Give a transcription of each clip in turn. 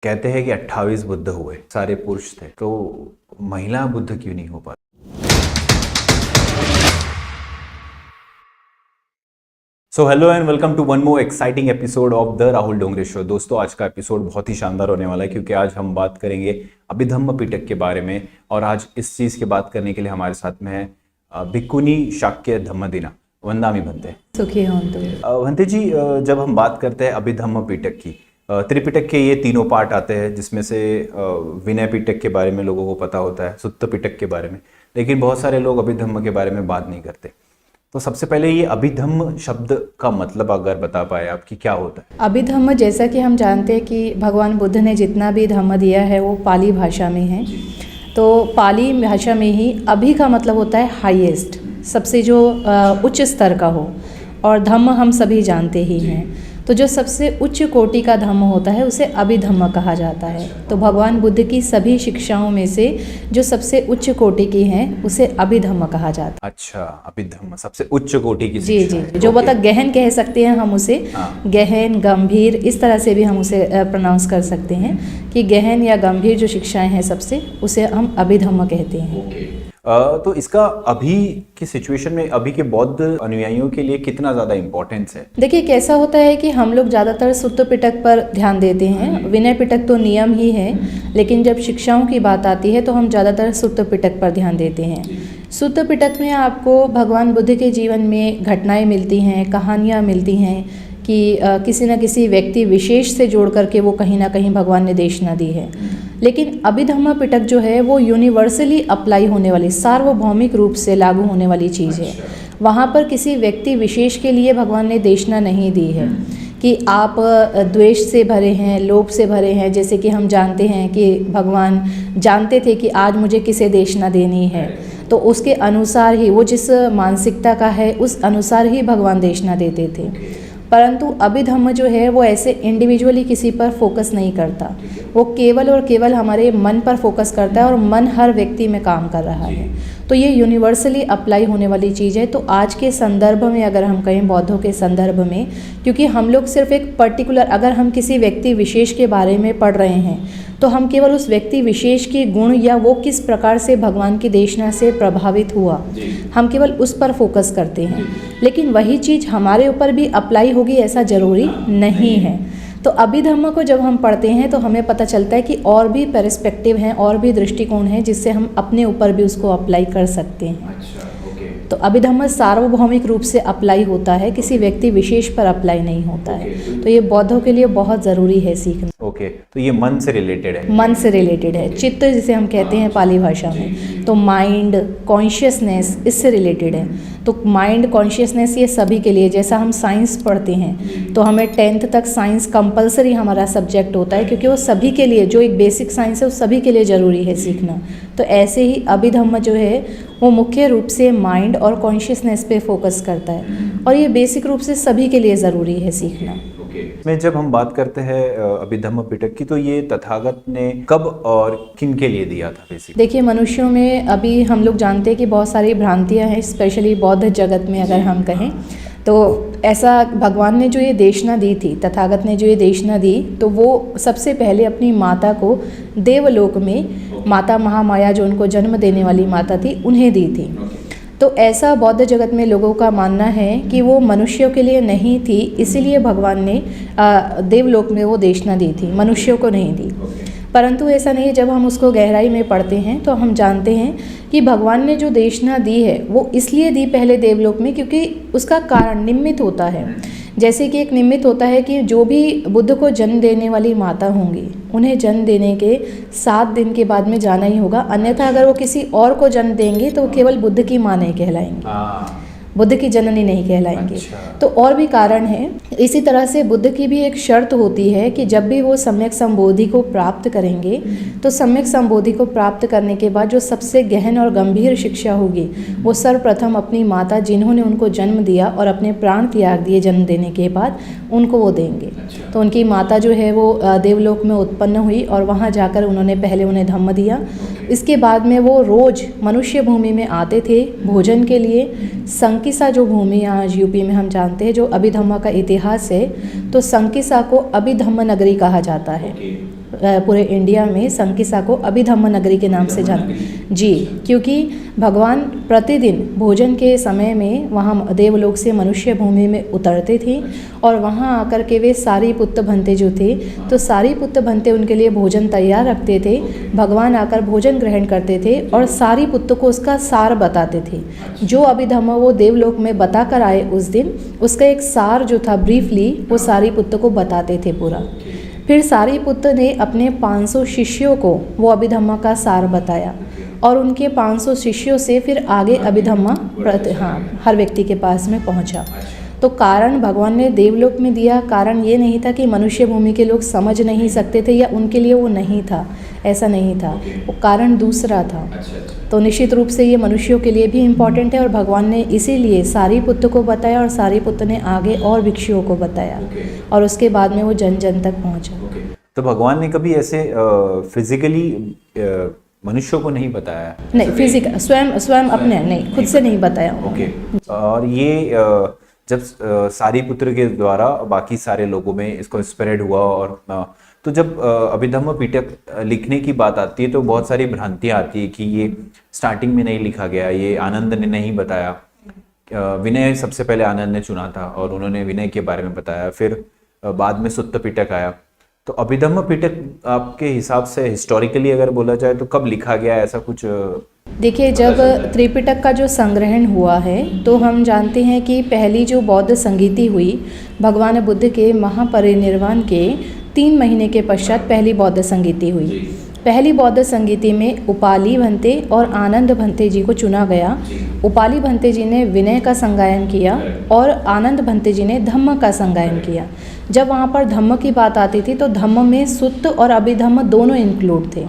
कहते हैं कि 28 बुद्ध हुए, सारे पुरुष थे, तो महिला बुद्ध क्यों नहीं हो पाती? So hello and welcome to one more exciting episode of the Rahul Dongre show. दोस्तों, आज का एपिसोड बहुत ही शानदार होने वाला है क्योंकि आज हम बात करेंगे अभिधम्म पिटक के बारे में। और आज इस चीज की बात करने के लिए हमारे साथ में है भिक्खुनी शाक्य धम्मदिना। वंदामि भंते। सुखी हों तुम। भंते जी, जब हम बात करते हैं अभिधम्म पिटक की, त्रिपिटक के ये तीनों पार्ट आते हैं, जिसमें से विनय पिटक के बारे में लोगों को पता होता है, सुत्त पिटक के बारे में, लेकिन बहुत सारे लोग अभिधम्म के बारे में बात नहीं करते। तो सबसे पहले ये अभिधम्म शब्द का मतलब अगर बता पाए आप कि क्या होता है? अभिधम्म, जैसा कि हम जानते हैं कि भगवान बुद्ध ने जितना भी धम्म दिया है वो पाली भाषा में है। तो पाली भाषा में ही अभि का मतलब होता है हाईएस्ट, सबसे जो उच्च स्तर का हो, और धम्म हम सभी जानते ही हैं। तो जो सबसे उच्च कोटि का धम्म होता है उसे अभिधम्म कहा जाता है। तो भगवान बुद्ध की सभी शिक्षाओं में से जो सबसे उच्च कोटि की हैं उसे अभिधम्म कहा जाता है। अच्छा, अभिधम्म सबसे उच्च कोटि की जी शिक्षा जी है। जो मतलब गहन कह सकते हैं हम उसे। गहन, गंभीर, इस तरह से भी हम उसे प्रोनाउंस कर सकते हैं कि गहन या गंभीर जो शिक्षाएं हैं सबसे, उसे हम अभिधम्म कहते हैं। तो इसका अभी की सिचुएशन में अभी के बौद्ध अनुयायियों के लिए कितना ज़्यादा इम्पोर्टेंस है? देखिए, कैसा होता है कि हम लोग ज़्यादातर सुत्त पिटक पर ध्यान देते हैं। विनय पिटक तो नियम ही है, लेकिन जब शिक्षाओं की बात आती है तो हम ज़्यादातर सुत्त पिटक पर ध्यान देते हैं। सुत्त पिटक में आपको भगवान बुद्ध के जीवन में घटनाएं मिलती हैं, कहानियाँ मिलती हैं कि किसी न किसी व्यक्ति विशेष से जोड़ करके वो कहीं ना कहीं भगवान ने देशना दी है। लेकिन अभिधम्म पिटक जो है वो यूनिवर्सली अप्लाई होने वाली, सार्वभौमिक रूप से लागू होने वाली चीज़ है। वहाँ पर किसी व्यक्ति विशेष के लिए भगवान ने देशना नहीं दी है कि आप द्वेष से भरे हैं, लोभ से भरे हैं। जैसे कि हम जानते हैं कि भगवान जानते थे कि आज मुझे किसे देशना देनी है, तो उसके अनुसार ही, वो जिस मानसिकता का है उस अनुसार ही भगवान देशना देते थे। परंतु अभिधम्म जो है वो ऐसे इंडिविजुअली किसी पर फोकस नहीं करता, वो केवल और केवल हमारे मन पर फोकस करता है, और मन हर व्यक्ति में काम कर रहा है। तो ये यूनिवर्सली अप्लाई होने वाली चीज़ है। तो आज के संदर्भ में अगर हम कहें, बौद्धों के संदर्भ में, क्योंकि हम लोग सिर्फ एक पर्टिकुलर, अगर हम किसी व्यक्ति विशेष के बारे में पढ़ रहे हैं तो हम केवल उस व्यक्ति विशेष के गुण या वो किस प्रकार से भगवान की देशना से प्रभावित हुआ, हम केवल उस पर फोकस करते हैं। लेकिन वही चीज़ हमारे ऊपर भी अप्लाई होगी ऐसा ज़रूरी नहीं है। तो अभिधम्म को जब हम पढ़ते हैं तो हमें पता चलता है कि और भी पर्सपेक्टिव हैं, और भी दृष्टिकोण हैं जिससे हम अपने ऊपर भी उसको अप्लाई कर सकते हैं। तो अभिधम्म सार्वभौमिक रूप से अप्लाई होता है, किसी व्यक्ति विशेष पर अप्लाई नहीं होता है। तो ये बौद्धों के लिए बहुत ज़रूरी है सीखना। ओके, तो ये मन से रिलेटेड है? मन से रिलेटेड है, चित्त जिसे हम कहते हैं पाली भाषा में। तो माइंड, कॉन्शियसनेस, इससे रिलेटेड है। तो माइंड, कॉन्शियसनेस, ये सभी के लिए, जैसा हम साइंस पढ़ते हैं तो हमें 10th तक साइंस कंपलसरी हमारा सब्जेक्ट होता है, क्योंकि वो सभी के लिए, जो एक बेसिक साइंस है वो सभी के लिए ज़रूरी है सीखना। तो ऐसे ही अभिधम्म जो है वो मुख्य रूप से माइंड और कॉन्शियसनेस पे फोकस करता है, और ये बेसिक रूप से सभी के लिए ज़रूरी है सीखना। में जब हम बात करते हैं अभिधम्म पिटक की, तो ये तथागत ने कब और किन के लिए दिया था बेसिक? देखिए, मनुष्यों में अभी हम लोग जानते हैं कि बहुत सारी भ्रांतियां हैं, स्पेशली बौद्ध जगत में अगर हम कहें तो। ऐसा भगवान ने जो ये देशना दी थी, तथागत ने जो ये देशना दी, तो वो सबसे पहले अपनी माता को देवलोक में, माता महामाया जो उनको जन्म देने वाली माता थी, उन्हें दी थी। तो ऐसा बौद्ध जगत में लोगों का मानना है कि वो मनुष्यों के लिए नहीं थी, इसीलिए भगवान ने देवलोक में वो देशना दी थी, मनुष्यों को नहीं दी। परंतु ऐसा नहीं है। जब हम उसको गहराई में पढ़ते हैं तो हम जानते हैं कि भगवान ने जो देशना दी है वो इसलिए दी पहले देवलोक में, क्योंकि उसका कारण निमित्त होता है। जैसे कि एक निमित्त होता है कि जो भी बुद्ध को जन्म देने वाली माता होंगी, उन्हें जन्म देने के 7 दिन के बाद में जाना ही होगा, अन्यथा अगर वो किसी और को जन्म देंगे तो वो केवल बुद्ध की माँ नहीं कहलाएंगी, बुद्ध की जननी नहीं कहलाएंगे। तो और भी कारण है। इसी तरह से बुद्ध की भी एक शर्त होती है कि जब भी वो सम्यक संबोधि को प्राप्त करेंगे, तो सम्यक संबोधि को प्राप्त करने के बाद जो सबसे गहन और गंभीर शिक्षा होगी वो सर्वप्रथम अपनी माता, जिन्होंने उनको जन्म दिया और अपने प्राण त्याग दिए जन्म देने के बाद, उनको वो देंगे। तो उनकी माता जो है वो देवलोक में उत्पन्न हुई, और वहाँ जाकर उन्होंने पहले उन्हें धम्म दिया। इसके बाद में वो रोज़ मनुष्य भूमि में आते थे भोजन के लिए। संकिसा जो भूमि आज यूपी में हम जानते हैं, जो अभिधम्म का इतिहास है, तो संकिसा को अभिधम्म नगरी कहा जाता है। पूरे इंडिया में संकिसा को अभिधम्म नगरी के नाम से जाना जी, क्योंकि भगवान प्रतिदिन भोजन के समय में वहाँ देवलोक से मनुष्य भूमि में उतरते थे और वहाँ आकर के वे सारीपुत्त भंते जो थे, तो सारीपुत्त भंते उनके लिए भोजन तैयार रखते थे। भगवान आकर भोजन ग्रहण करते थे और सारीपुत्त को उसका सार बताते थे। जो अभिधम्म वो देवलोक में बता कर आए उस दिन, उसका एक सार जो था ब्रीफली वो सारीपुत्त को बताते थे पूरा। फिर सारीपुत्र ने अपने 500 शिष्यों को वो अभिधम्म का सार बताया और उनके 500 शिष्यों से फिर आगे अभिधम्म हर व्यक्ति के पास में पहुंचा। तो कारण भगवान ने देवलोक में दिया, कारण ये नहीं था कि मनुष्य भूमि के लोग समझ नहीं सकते थे या उनके लिए वो नहीं था, ऐसा नहीं था, वो कारण दूसरा था। तो निश्चित रूप से ये मनुष्यों के लिए भी इम्पॉर्टेंट है और भगवान ने इसीलिए सारीपुत्र को बताया और सारीपुत्र ने आगे और भिक्षुओं को बताया और उसके बाद में वो जन जन तक पहुँचा। तो भगवान ने कभी ऐसे फिजिकली मनुष्यों को नहीं बताया? नहीं, फिजिकल स्वयं अपने नहीं, खुद से नहीं बताया। ओके। और ये जब सारीपुत्र के द्वारा बाकी सारे लोगों में इसको स्प्रेड हुआ और तो जब अभिधम्म पिटक लिखने की बात आती है तो बहुत सारी भ्रांतियाँ आती है कि ये स्टार्टिंग में नहीं लिखा गया, ये आनंद ने नहीं बताया। विनय सबसे पहले आनंद ने चुना था और उन्होंने विनय के बारे में बताया, फिर बाद में सुत्त पिटक आया। तो अभिधम्म पिटक आपके हिसाब से हिस्टोरिकली अगर बोला जाए तो कब लिखा गया, ऐसा कुछ? देखिए, जब त्रिपिटक का जो संग्रहण हुआ है तो हम जानते हैं कि पहली जो बौद्ध संगीति हुई भगवान बुद्ध के महापरिनिर्वाण के 3 महीने के पश्चात पहली बौद्ध संगीति हुई। पहली बौद्ध संगीति में उपाली भंते और आनंद भंते जी को चुना गया। उपाली भंते जी ने विनय का संगायन किया और आनंद भंते जी ने धम्म का संगायन किया। जब वहाँ पर धम्म की बात आती थी तो धम्म में सुत्त और अभिधम्म दोनों इंक्लूड थे,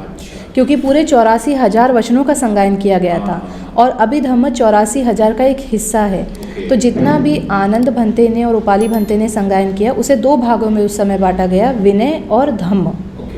क्योंकि पूरे 84,000 वचनों का संगायन किया गया था और अभिधम्म 84,000 का एक हिस्सा है। तो जितना भी आनंद भंते ने और उपाली भंते ने संगायन किया उसे 2 भागों में उस समय बांटा गया, विनय और धम्म।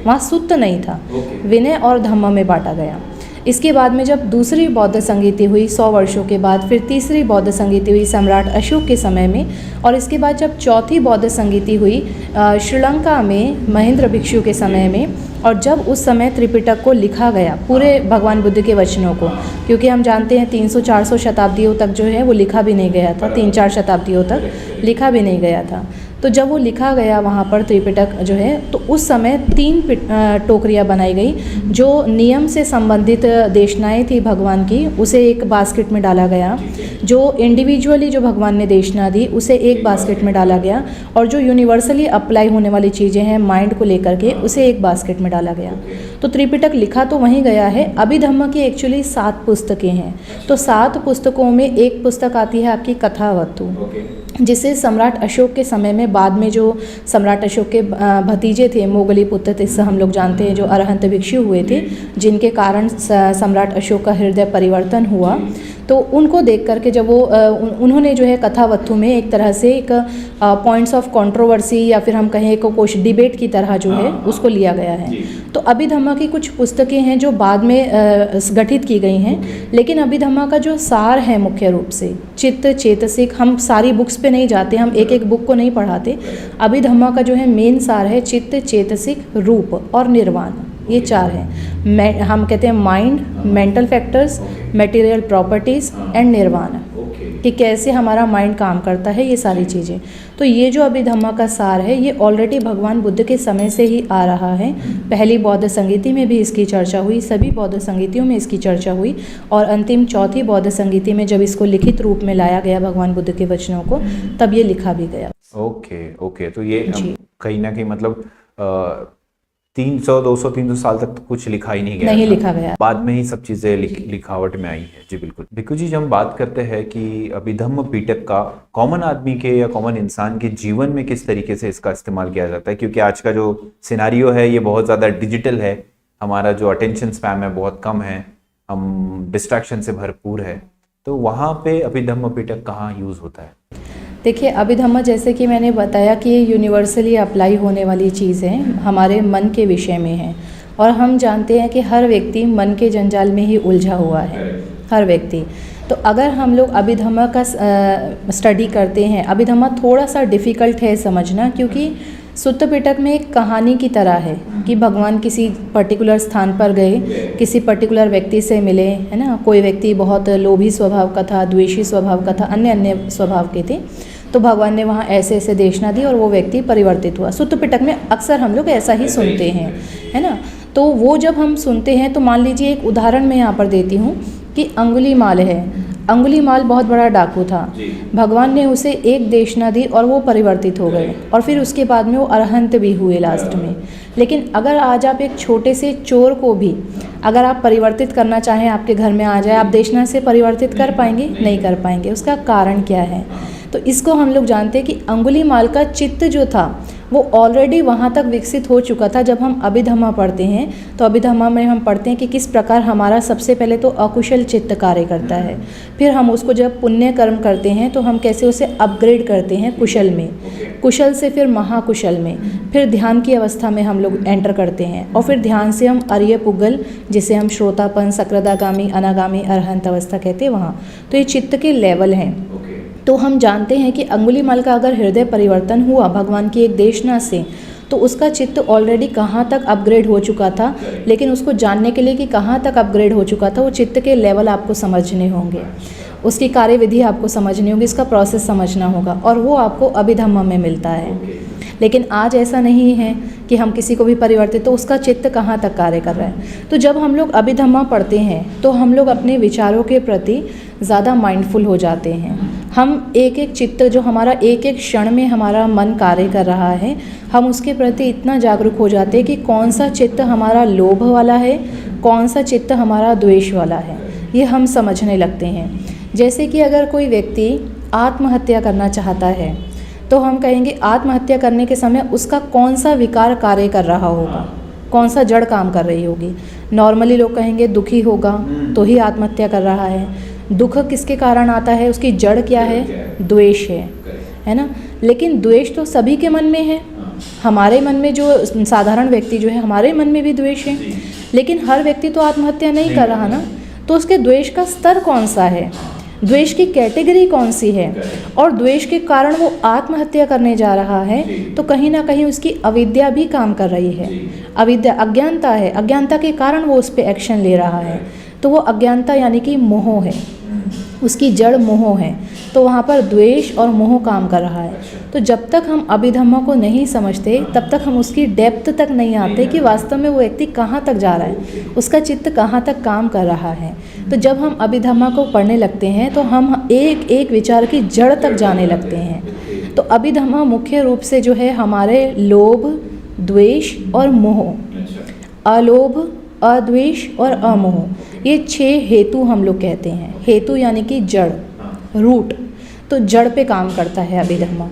वहाँ सुत्त नहीं था, विनय और धम्म में बांटा गया। इसके बाद में जब दूसरी बौद्ध संगीति हुई 100 वर्षों के बाद, फिर तीसरी बौद्ध संगीति हुई सम्राट अशोक के समय में, और इसके बाद जब चौथी बौद्ध संगीति हुई श्रीलंका में महेंद्र भिक्षु के समय में, और जब उस समय त्रिपिटक को लिखा गया पूरे भगवान बुद्ध के वचनों को, क्योंकि हम जानते हैं 300-400 शताब्दियों तक जो है वो लिखा भी नहीं गया था, 3-4 शताब्दियों तक लिखा भी नहीं गया था। तो जब वो लिखा गया वहाँ पर त्रिपिटक जो है, तो उस समय 3 टोकरियाँ बनाई गई। जो नियम से संबंधित देशनाएँ थी भगवान की, उसे एक बास्केट में डाला गया। जो इंडिविजुअली जो भगवान ने देशना दी उसे एक बास्केट में डाला गया, और जो यूनिवर्सली अप्लाई होने वाली चीज़ें हैं माइंड को लेकर के, उसे एक बास्केट में डाला गया। तो त्रिपिटक लिखा तो वहीं गया है। अभिधम्म की एक्चुअली 7 पुस्तकें हैं। तो 7 पुस्तकों में एक पुस्तक आती है आपकी कथावस्तु, जिसे सम्राट अशोक के समय में, बाद में जो सम्राट अशोक के भतीजे थे मोगली पुत्र, इससे हम लोग जानते हैं, जो अरहंत भिक्षु हुए थे, जिनके कारण सम्राट अशोक का हृदय परिवर्तन हुआ। तो उनको देख करके जब वो उन्होंने जो है कथावस्तु में एक तरह से एक पॉइंट्स ऑफ कंट्रोवर्सी या फिर हम कहें को कुछ डिबेट की तरह जो है उसको लिया गया है। तो अभिधम्म की कुछ पुस्तकें हैं जो बाद में गठित की गई हैं, लेकिन अभिधम्म का जो सार है मुख्य रूप से चित्त चेतसिक, हम सारी बुक्स पे नहीं जाते, हम एक एक बुक को नहीं पढ़ाते। अभिधम्म का जो है मेन सार है चित्त चेतसिक रूप और निर्वाण, ये 4 हैं। हम कहते हैं mind, mental factors, material properties and निर्वाण, कि कैसे हमारा माइंड काम करता है, ये सारी चीज़ें। तो ये जो अभिधम्म का सार है ये ऑलरेडी भगवान बुद्ध के समय से ही आ रहा है। पहली बौद्ध संगीति में भी इसकी चर्चा हुई, सभी बौद्ध संगीतियों में इसकी चर्चा हुई, और अंतिम चौथी बौद्ध संगीति में जब इसको लिखित रूप में लाया गया भगवान बुद्ध के वचनों को, तब ये लिखा भी गया। ओके। तो ये कहीं ना कहीं मतलब 300, 200, 300 साल तक तो कुछ लिखा ही नहीं गया, नहीं लिखा गया, बाद में ही सब चीज़ें लिखावट में आई है। जी बिल्कुल। भिक्खू जी, जब हम बात करते हैं कि अभिधम्म पिटक का कॉमन आदमी के या कॉमन इंसान के जीवन में किस तरीके से इसका इस्तेमाल किया जाता है, क्योंकि आज का जो सिनारियो है ये बहुत ज़्यादा डिजिटल है, हमारा जो अटेंशन स्पैम है बहुत कम है, हम डिस्ट्रैक्शन से भरपूर है, तो वहाँ पे अभिधम्म पिटक कहाँ यूज़ होता है? देखिए, अभिधम्म जैसे कि मैंने बताया कि ये यूनिवर्सली अप्लाई होने वाली चीज़ है, हमारे मन के विषय में है, और हम जानते हैं कि हर व्यक्ति मन के जंजाल में ही उलझा हुआ है, हर व्यक्ति। तो अगर हम लोग अभिधम्म का स्टडी करते हैं, अभिधम्म थोड़ा सा डिफ़िकल्ट है समझना, क्योंकि सुत्त पिटक में एक कहानी की तरह है कि भगवान किसी पर्टिकुलर स्थान पर गए, किसी पर्टिकुलर व्यक्ति से मिले, है ना। कोई व्यक्ति बहुत लोभी स्वभाव का था, द्वेषी स्वभाव का था, अन्य अन्य स्वभाव के थे, तो भगवान ने वहाँ ऐसे ऐसे देशना दी और वो व्यक्ति परिवर्तित हुआ। सुत्त पिटक में अक्सर हम लोग ऐसा ही सुनते हैं, है ना। तो वो जब हम सुनते हैं तो मान लीजिए एक उदाहरण मैं यहाँ पर देती हूँ कि अंगुलीमाल है। अंगुलीमाल बहुत बड़ा डाकू था, भगवान ने उसे एक देशना दी और वो परिवर्तित हो गए और फिर उसके बाद में वो अरहंत भी हुए लास्ट में। लेकिन अगर आज आप एक छोटे से चोर को भी अगर आप परिवर्तित करना चाहें, आपके घर में आ जाए, आप देशना से परिवर्तित कर पाएंगे? नहीं कर पाएंगे। उसका कारण क्या है? तो इसको हम लोग जानते हैं कि अंगुलीमाल का चित्त जो था वो ऑलरेडी वहाँ तक विकसित हो चुका था। जब हम अभिधम्मा पढ़ते हैं तो अभिधम्मा में हम पढ़ते हैं कि किस प्रकार हमारा सबसे पहले तो अकुशल चित्त कार्य करता है, फिर हम उसको जब पुण्य कर्म करते हैं तो हम कैसे उसे अपग्रेड करते हैं कुशल में, कुशल से फिर महाकुशल में, फिर ध्यान की अवस्था में हम लोग एंटर करते हैं और फिर ध्यान से हम अर्य पुगल, जिसे हम श्रोतापन, सक्रादागामी, अनागामी, अरहंत अवस्था कहते हैं, वहाँ। तो ये चित्त के लेवल हैं। तो हम जानते हैं कि अंगुलीमाल का अगर हृदय परिवर्तन हुआ भगवान की एक देशना से, तो उसका चित्त ऑलरेडी कहाँ तक अपग्रेड हो चुका था। लेकिन उसको जानने के लिए कि कहाँ तक अपग्रेड हो चुका था, वो चित्त के लेवल आपको समझने होंगे, उसकी कार्यविधि आपको समझनी होगी, इसका प्रोसेस समझना होगा, और वो आपको अभिधम्मा में मिलता है। लेकिन आज ऐसा नहीं है कि हम किसी को भी परिवर्तित, तो उसका चित्त कहाँ तक कार्य कर रहा है। तो जब हम लोग अभिधम्मा पढ़ते हैं तो हम लोग अपने विचारों के प्रति ज़्यादा माइंडफुल हो जाते हैं। हम एक एक चित्त जो हमारा एक एक क्षण में हमारा मन कार्य कर रहा है, हम उसके प्रति इतना जागरूक हो जाते हैं कि कौन सा चित्त हमारा लोभ वाला है, कौन सा चित्त हमारा द्वेष वाला है, ये हम समझने लगते हैं। जैसे कि अगर कोई व्यक्ति आत्महत्या करना चाहता है तो हम कहेंगे आत्महत्या करने के समय उसका कौन सा विकार कार्य कर रहा होगा, कौन सा जड़ काम कर रही होगी। नॉर्मली लोग कहेंगे दुखी होगा तो ही आत्महत्या कर रहा है। दुख किसके कारण आता है, उसकी जड़ क्या है? द्वेष है ना। लेकिन द्वेष तो सभी के मन में है, हमारे मन में जो साधारण व्यक्ति जो है हमारे मन में भी द्वेष है, लेकिन हर व्यक्ति तो आत्महत्या नहीं कर रहा ना। तो उसके द्वेष का स्तर कौन सा है, द्वेष की कैटेगरी कौन सी है, और द्वेष के कारण वो आत्महत्या करने जा रहा है, तो कहीं ना कहीं उसकी अविद्या भी काम कर रही है। अविद्या अज्ञानता है, अज्ञानता के कारण वो उस पर एक्शन ले रहा है। तो वो अज्ञानता यानी कि मोह है, उसकी जड़ मोह है, तो वहाँ पर द्वेष और मोह काम कर रहा है। तो जब तक हम अभिधम्मा को नहीं समझते तब तक हम उसकी डेप्थ तक नहीं आते कि वास्तव में वो व्यक्ति कहाँ तक जा रहा है, उसका चित्त कहाँ तक काम कर रहा है। तो जब हम अभिधम्मा को पढ़ने लगते हैं तो हम एक एक विचार की जड़ तक जाने लगते हैं। तो अभिधम्मा मुख्य रूप से जो है हमारे लोभ, द्वेष और मोह, अलोभ, अद्वेष और अमोह, ये 6 हेतु हम लोग कहते हैं। हेतु यानी कि जड़, रूट, तो जड़ पे काम करता है अभिधम्मा।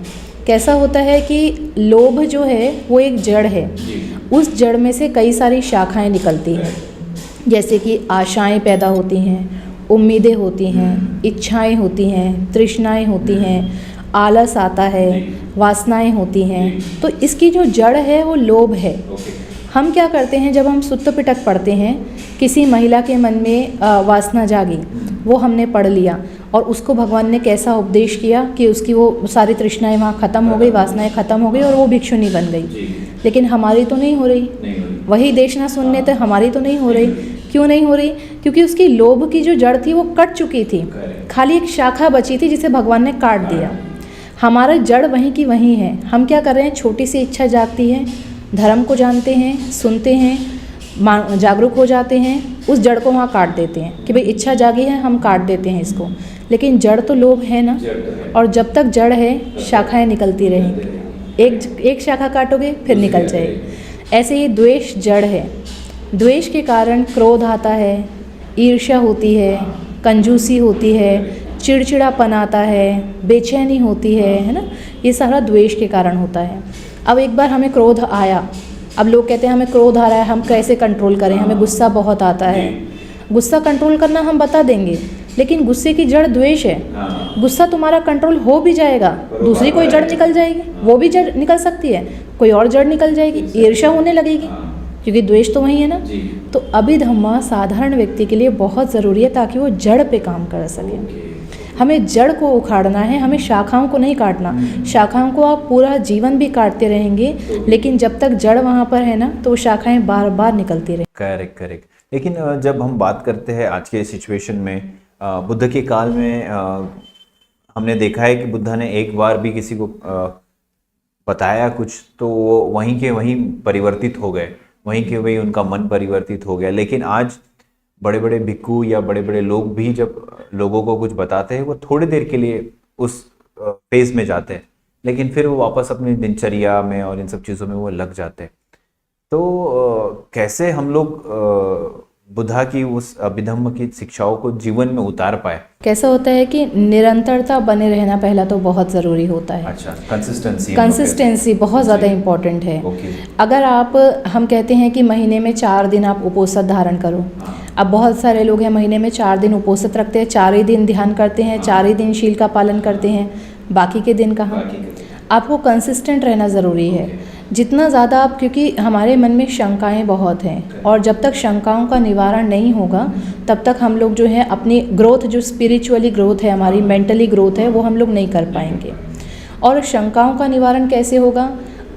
कैसा होता है कि लोभ जो है वो एक जड़ है, उस जड़ में से कई सारी शाखाएं निकलती हैं, जैसे कि आशाएं पैदा होती हैं, उम्मीदें होती हैं, इच्छाएं होती हैं, तृष्णाएं होती हैं, आलस आता है, वासनाएं होती हैं। तो इसकी जो जड़ है वो लोभ है। हम क्या करते हैं, जब हम सुत्त पिटक पढ़ते हैं, किसी महिला के मन में वासना जागी, वो हमने पढ़ लिया और उसको भगवान ने कैसा उपदेश किया कि उसकी वो सारी तृष्णाएं वहाँ ख़त्म हो गई, वासनाएं ख़त्म हो गई और वो भिक्षुणी बन गई। लेकिन हमारी तो नहीं हो रही, वही देशना सुनने तो हमारी तो नहीं हो रही। क्यों नहीं हो रही? क्योंकि उसकी लोभ की जो जड़ थी वो कट चुकी थी, खाली एक शाखा बची थी जिसे भगवान ने काट दिया। हमारा जड़ वहीं की वहीं है। हम क्या कर रहे हैं, छोटी सी इच्छा जागती है, धर्म को जानते हैं, सुनते हैं, जागरूक हो जाते हैं, उस जड़ को वहाँ काट देते हैं कि भाई इच्छा जागी है, हम काट देते हैं इसको। लेकिन जड़ तो लोभ है ना, और जब तक जड़ है शाखाएं निकलती रहेंगी। एक शाखा काटोगे फिर निकल जाएगी। ऐसे ही द्वेष जड़ है, द्वेष के कारण क्रोध आता है, ईर्ष्या होती है, कंजूसी होती है, चिड़चिड़ापन आता है, बेचैनी होती है ना। ये सारा द्वेष के कारण होता है। अब एक बार हमें क्रोध आया, अब लोग कहते हैं हमें क्रोध आ रहा है, हम कैसे कंट्रोल करें, हमें गुस्सा बहुत आता है। गुस्सा कंट्रोल करना हम बता देंगे, लेकिन गुस्से की जड़ द्वेष है। गुस्सा तुम्हारा कंट्रोल हो भी जाएगा, दूसरी कोई जड़ निकल जाएगी, वो भी जड़ निकल सकती है, कोई और जड़ निकल जाएगी, ईर्ष्या होने लगेगी, क्योंकि द्वेष तो वही है ना। तो अभिधम्मा साधारण व्यक्ति के लिए बहुत ज़रूरी है ताकि वो जड़ पे काम कर सके। हमें जड़ को उखाड़ना है, हमें शाखाओं को नहीं काटना। शाखाओं को आप पूरा जीवन भी काटते रहेंगे, लेकिन जब तक जड़ वहाँ पर है ना, तो वो शाखाएं बार बार निकलती रहेंगी। Correct correct. लेकिन जब हम बात करते हैं आज के सिचुएशन में, बुद्ध के काल में हमने देखा है कि बुद्धा ने एक बार भी किसी को बताया कुछ तो वो वहीं के वहीं परिवर्तित हो गए, वहीं के वहीं उनका मन परिवर्तित हो गया। लेकिन आज बड़े बड़े भिक्खु या बड़े बड़े लोग भी जब लोगों को कुछ बताते हैं, वो थोड़ी देर के लिए उस फेज में जाते हैं, लेकिन फिर वो वापस अपनी दिनचर्या में और इन सब चीज़ों में वो लग जाते हैं। तो कैसे हम लोग बुद्धा की उस अभिधम्म की शिक्षाओं को जीवन में उतार पाए? कैसा होता है कि निरंतरता बने रहना पहला तो बहुत ज़रूरी होता है। अच्छा, कंसिस्टेंसी बहुत ज़्यादा इम्पॉर्टेंट है। अगर हम कहते हैं कि महीने में 4 दिन आप उपोषित धारण करो। अब बहुत सारे लोग हैं महीने में 4 दिन उपोषित रखते हैं, 4 ही दिन ध्यान करते हैं, 4 ही दिन शील का पालन करते हैं, बाकी के दिन कहाँ? आपको कंसिस्टेंट रहना ज़रूरी है जितना ज़्यादा आप, क्योंकि हमारे मन में शंकाएं बहुत हैं और जब तक शंकाओं का निवारण नहीं होगा तब तक हम लोग जो है अपनी ग्रोथ, जो स्पिरिचुअली ग्रोथ है, हमारी मेंटली ग्रोथ है, वो हम लोग नहीं कर पाएंगे। और शंकाओं का निवारण कैसे होगा?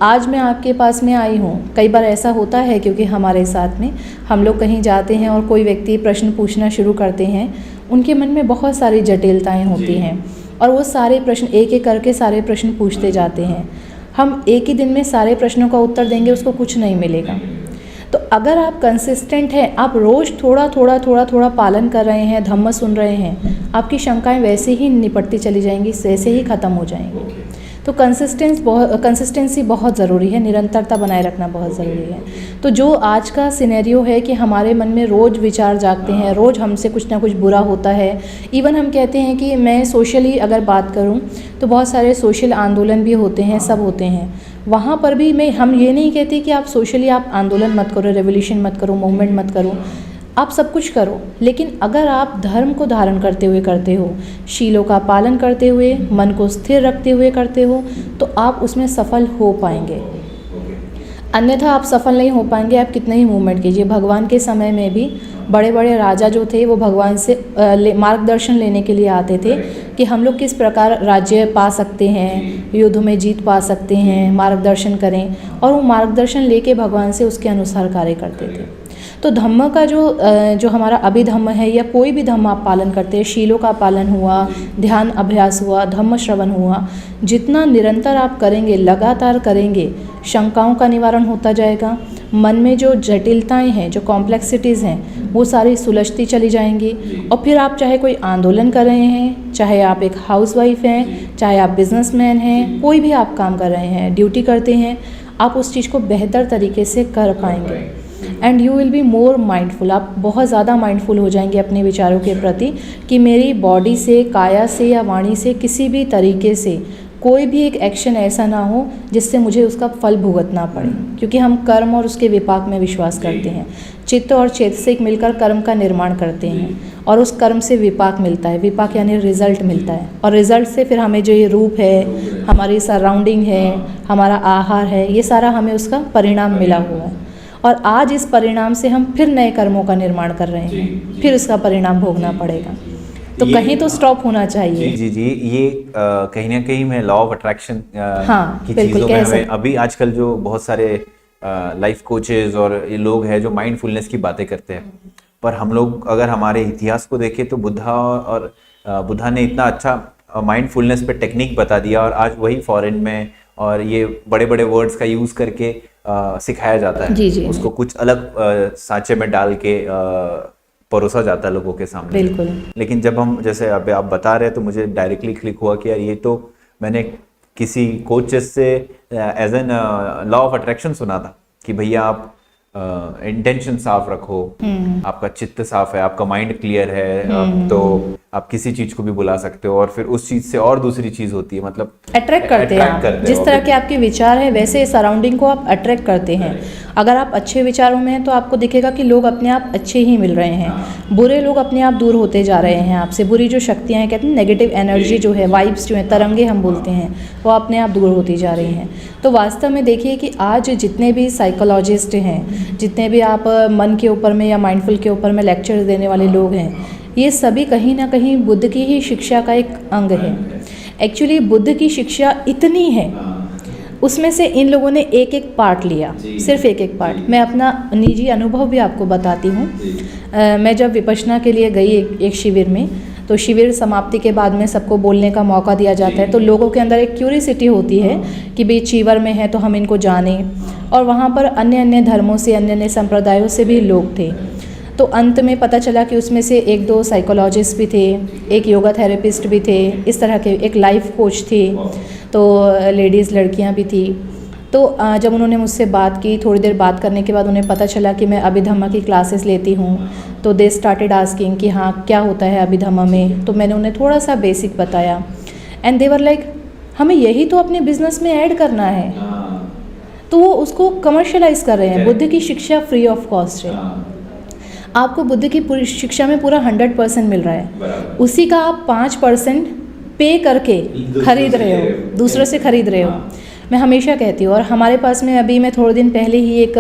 आज मैं आपके पास में आई हूँ, कई बार ऐसा होता है क्योंकि हमारे साथ में हम लोग कहीं जाते हैं और कोई व्यक्ति प्रश्न पूछना शुरू करते हैं, उनके मन में बहुत सारी जटिलताएँ होती हैं और वो सारे प्रश्न एक एक करके सारे प्रश्न पूछते जाते हैं। हम एक ही दिन में सारे प्रश्नों का उत्तर देंगे, उसको कुछ नहीं मिलेगा। तो अगर आप कंसिस्टेंट हैं, आप रोज़ थोड़ा थोड़ा पालन कर रहे हैं, धम्म सुन रहे हैं, आपकी शंकाएं वैसे ही निपटती चली जाएंगी, वैसे ही ख़त्म हो जाएंगी। तो कंसिस्टेंसी बहुत ज़रूरी है, निरंतरता बनाए रखना बहुत ज़रूरी है। तो जो आज का सिनेरियो है कि हमारे मन में रोज़ विचार जागते हैं, रोज़ हमसे कुछ ना कुछ बुरा होता है। इवन हम कहते हैं कि मैं सोशली अगर बात करूं तो बहुत सारे सोशल आंदोलन भी होते हैं, सब होते हैं। वहाँ पर भी हम ये नहीं कहती कि आप सोशली आप आंदोलन मत करो, रेवोल्यूशन मत करो, मूवमेंट मत करो, आप सब कुछ करो, लेकिन अगर आप धर्म को धारण करते हुए करते हो, शीलों का पालन करते हुए, मन को स्थिर रखते हुए करते हो, तो आप उसमें सफल हो पाएंगे। अन्यथा आप सफल नहीं हो पाएंगे, आप कितने ही मूवमेंट कीजिए। भगवान के समय में भी बड़े बड़े राजा जो थे वो भगवान से मार्गदर्शन लेने के लिए आते थे कि हम लोग किस प्रकार राज्य पा सकते हैं, युद्ध में जीत पा सकते हैं, मार्गदर्शन करें, और वो मार्गदर्शन लेके भगवान से उसके अनुसार कार्य करते थे। तो धम्म का जो हमारा अभिधम्म है या कोई भी धम्म आप पालन करते हैं, शीलों का पालन हुआ, ध्यान अभ्यास हुआ, धम्म श्रवण हुआ, जितना निरंतर आप करेंगे, लगातार करेंगे, शंकाओं का निवारण होता जाएगा। मन में जो जटिलताएं हैं, जो कॉम्प्लेक्सिटीज़ हैं, वो सारी सुलझती चली जाएंगी। और फिर आप चाहे कोई आंदोलन कर रहे हैं, चाहे आप एक हाउसवाइफ हैं, चाहे आप बिजनेसमैन हैं, कोई भी आप काम कर रहे हैं, ड्यूटी करते हैं, आप उस चीज़ को बेहतर तरीके से कर पाएंगे। And you will be more mindful, आप बहुत ज़्यादा माइंडफुल हो जाएंगे अपने विचारों के प्रति कि मेरी बॉडी से, काया से या वाणी से किसी भी तरीके से कोई भी एक एक्शन ऐसा ना हो जिससे मुझे उसका फल भुगतना पड़े, क्योंकि हम कर्म और उसके विपाक में विश्वास करते हैं। चित्त और चेतसिक मिलकर कर्म का निर्माण करते हैं और उस कर्म से विपाक मिलता है, विपाक यानी रिजल्ट मिलता है, और रिजल्ट से फिर हमें जो ये रूप है, हमारी सराउंडिंग है, हमारा आहार है, ये सारा हमें उसका परिणाम मिला हुआ है। और आज इस परिणाम से हम फिर नए कर्मों का निर्माण कर रहे हैं, फिर उसका परिणाम भोगना पड़ेगा। तो कहीं तो स्टॉप होना चाहिए। जी, ये कहीं ना कहीं में लॉ ऑफ अट्रैक्शन हाँ, की चीज़ों में हमें अभी आजकल जो बहुत सारे लाइफ कोचेज और ये लोग हैं जो माइंडफुलनेस की बातें करते हैं, पर हम लोग अगर हमारे इतिहास को देखें तो बुद्धा ने इतना अच्छा माइंडफुलनेस पे टेक्निक बता दिया, और आज वही फॉरेन में और ये बड़े बड़े वर्ड्स का यूज़ करके सिखाया जाता है। जी। उसको कुछ अलग सांचे में डाल के परोसा जाता है लोगों के सामने। बिल्कुल। लेकिन जब हम, जैसे अभी आप बता रहे तो मुझे डायरेक्टली क्लिक हुआ कि यार ये तो मैंने किसी कोचेस से as an law of attraction सुना था कि भैया आप इंटेंशन साफ रखो, आपका चित्त साफ है, आपका माइंड क्लियर है, तो आप किसी चीज को भी बुला सकते हो और फिर उस चीज से और दूसरी चीज होती है, मतलब अट्रैक्ट करते हैं। जिस तरह के आपके विचार हैं वैसे सराउंडिंग को आप अट्रैक्ट करते हैं। अगर आप अच्छे विचारों में हैं तो आपको दिखेगा कि लोग अपने आप अच्छे ही मिल रहे हैं, बुरे लोग अपने आप दूर होते जा रहे हैं आपसे। बुरी जो शक्तियाँ हैं, कहते हैं नेगेटिव एनर्जी जो है, वाइब्स जो है, तरंगे हम बोलते हैं, वो अपने आप दूर होती जा रही हैं। तो वास्तव में देखिए कि आज जितने भी साइकोलॉजिस्ट हैं, जितने भी आप मन के ऊपर में या माइंडफुल के ऊपर में लेक्चर देने वाले लोग हैं, ये सभी कहीं ना कहीं बुद्ध की ही शिक्षा का एक अंग है। एक्चुअली बुद्ध की शिक्षा इतनी है, उसमें से इन लोगों ने एक एक पार्ट लिया, सिर्फ एक एक पार्ट। मैं अपना निजी अनुभव भी आपको बताती हूँ। मैं जब विपश्यना के लिए गई एक शिविर में, तो शिविर समाप्ति के बाद में सबको बोलने का मौका दिया जाता है, तो लोगों के अंदर एक क्यूरियोसिटी होती है कि भाई चीवर में है तो हम इनको जानें, और वहाँ पर अन्य अन्य धर्मों से, अन्य अन्य संप्रदायों से भी लोग थे। तो अंत में पता चला कि उसमें से एक दो साइकोलॉजिस्ट भी थे, एक योगा थेरेपिस्ट भी थे, इस तरह के एक लाइफ कोच थे, तो लेडीज़ लड़कियां भी थी। तो जब उन्होंने मुझसे बात की, थोड़ी देर बात करने के बाद उन्हें पता चला कि मैं अभिधम्म की क्लासेस लेती हूँ, तो दे स्टार्टेड आस्किंग कि हाँ क्या होता है अभिधम्म में। तो मैंने उन्हें थोड़ा सा बेसिक बताया, एंड दे वर लाइक हमें यही तो अपने बिजनेस में ऐड करना है। तो वो उसको कमर्शलाइज कर रहे हैं। बुद्ध की शिक्षा फ्री ऑफ कॉस्ट है, आपको बुद्ध की पूरी शिक्षा में पूरा 100% मिल रहा है, उसी का आप 5% पे करके खरीद रहे हो, दूसरों से खरीद रहे हो। मैं हमेशा कहती हूँ, और हमारे पास में अभी मैं थोड़े दिन पहले ही एक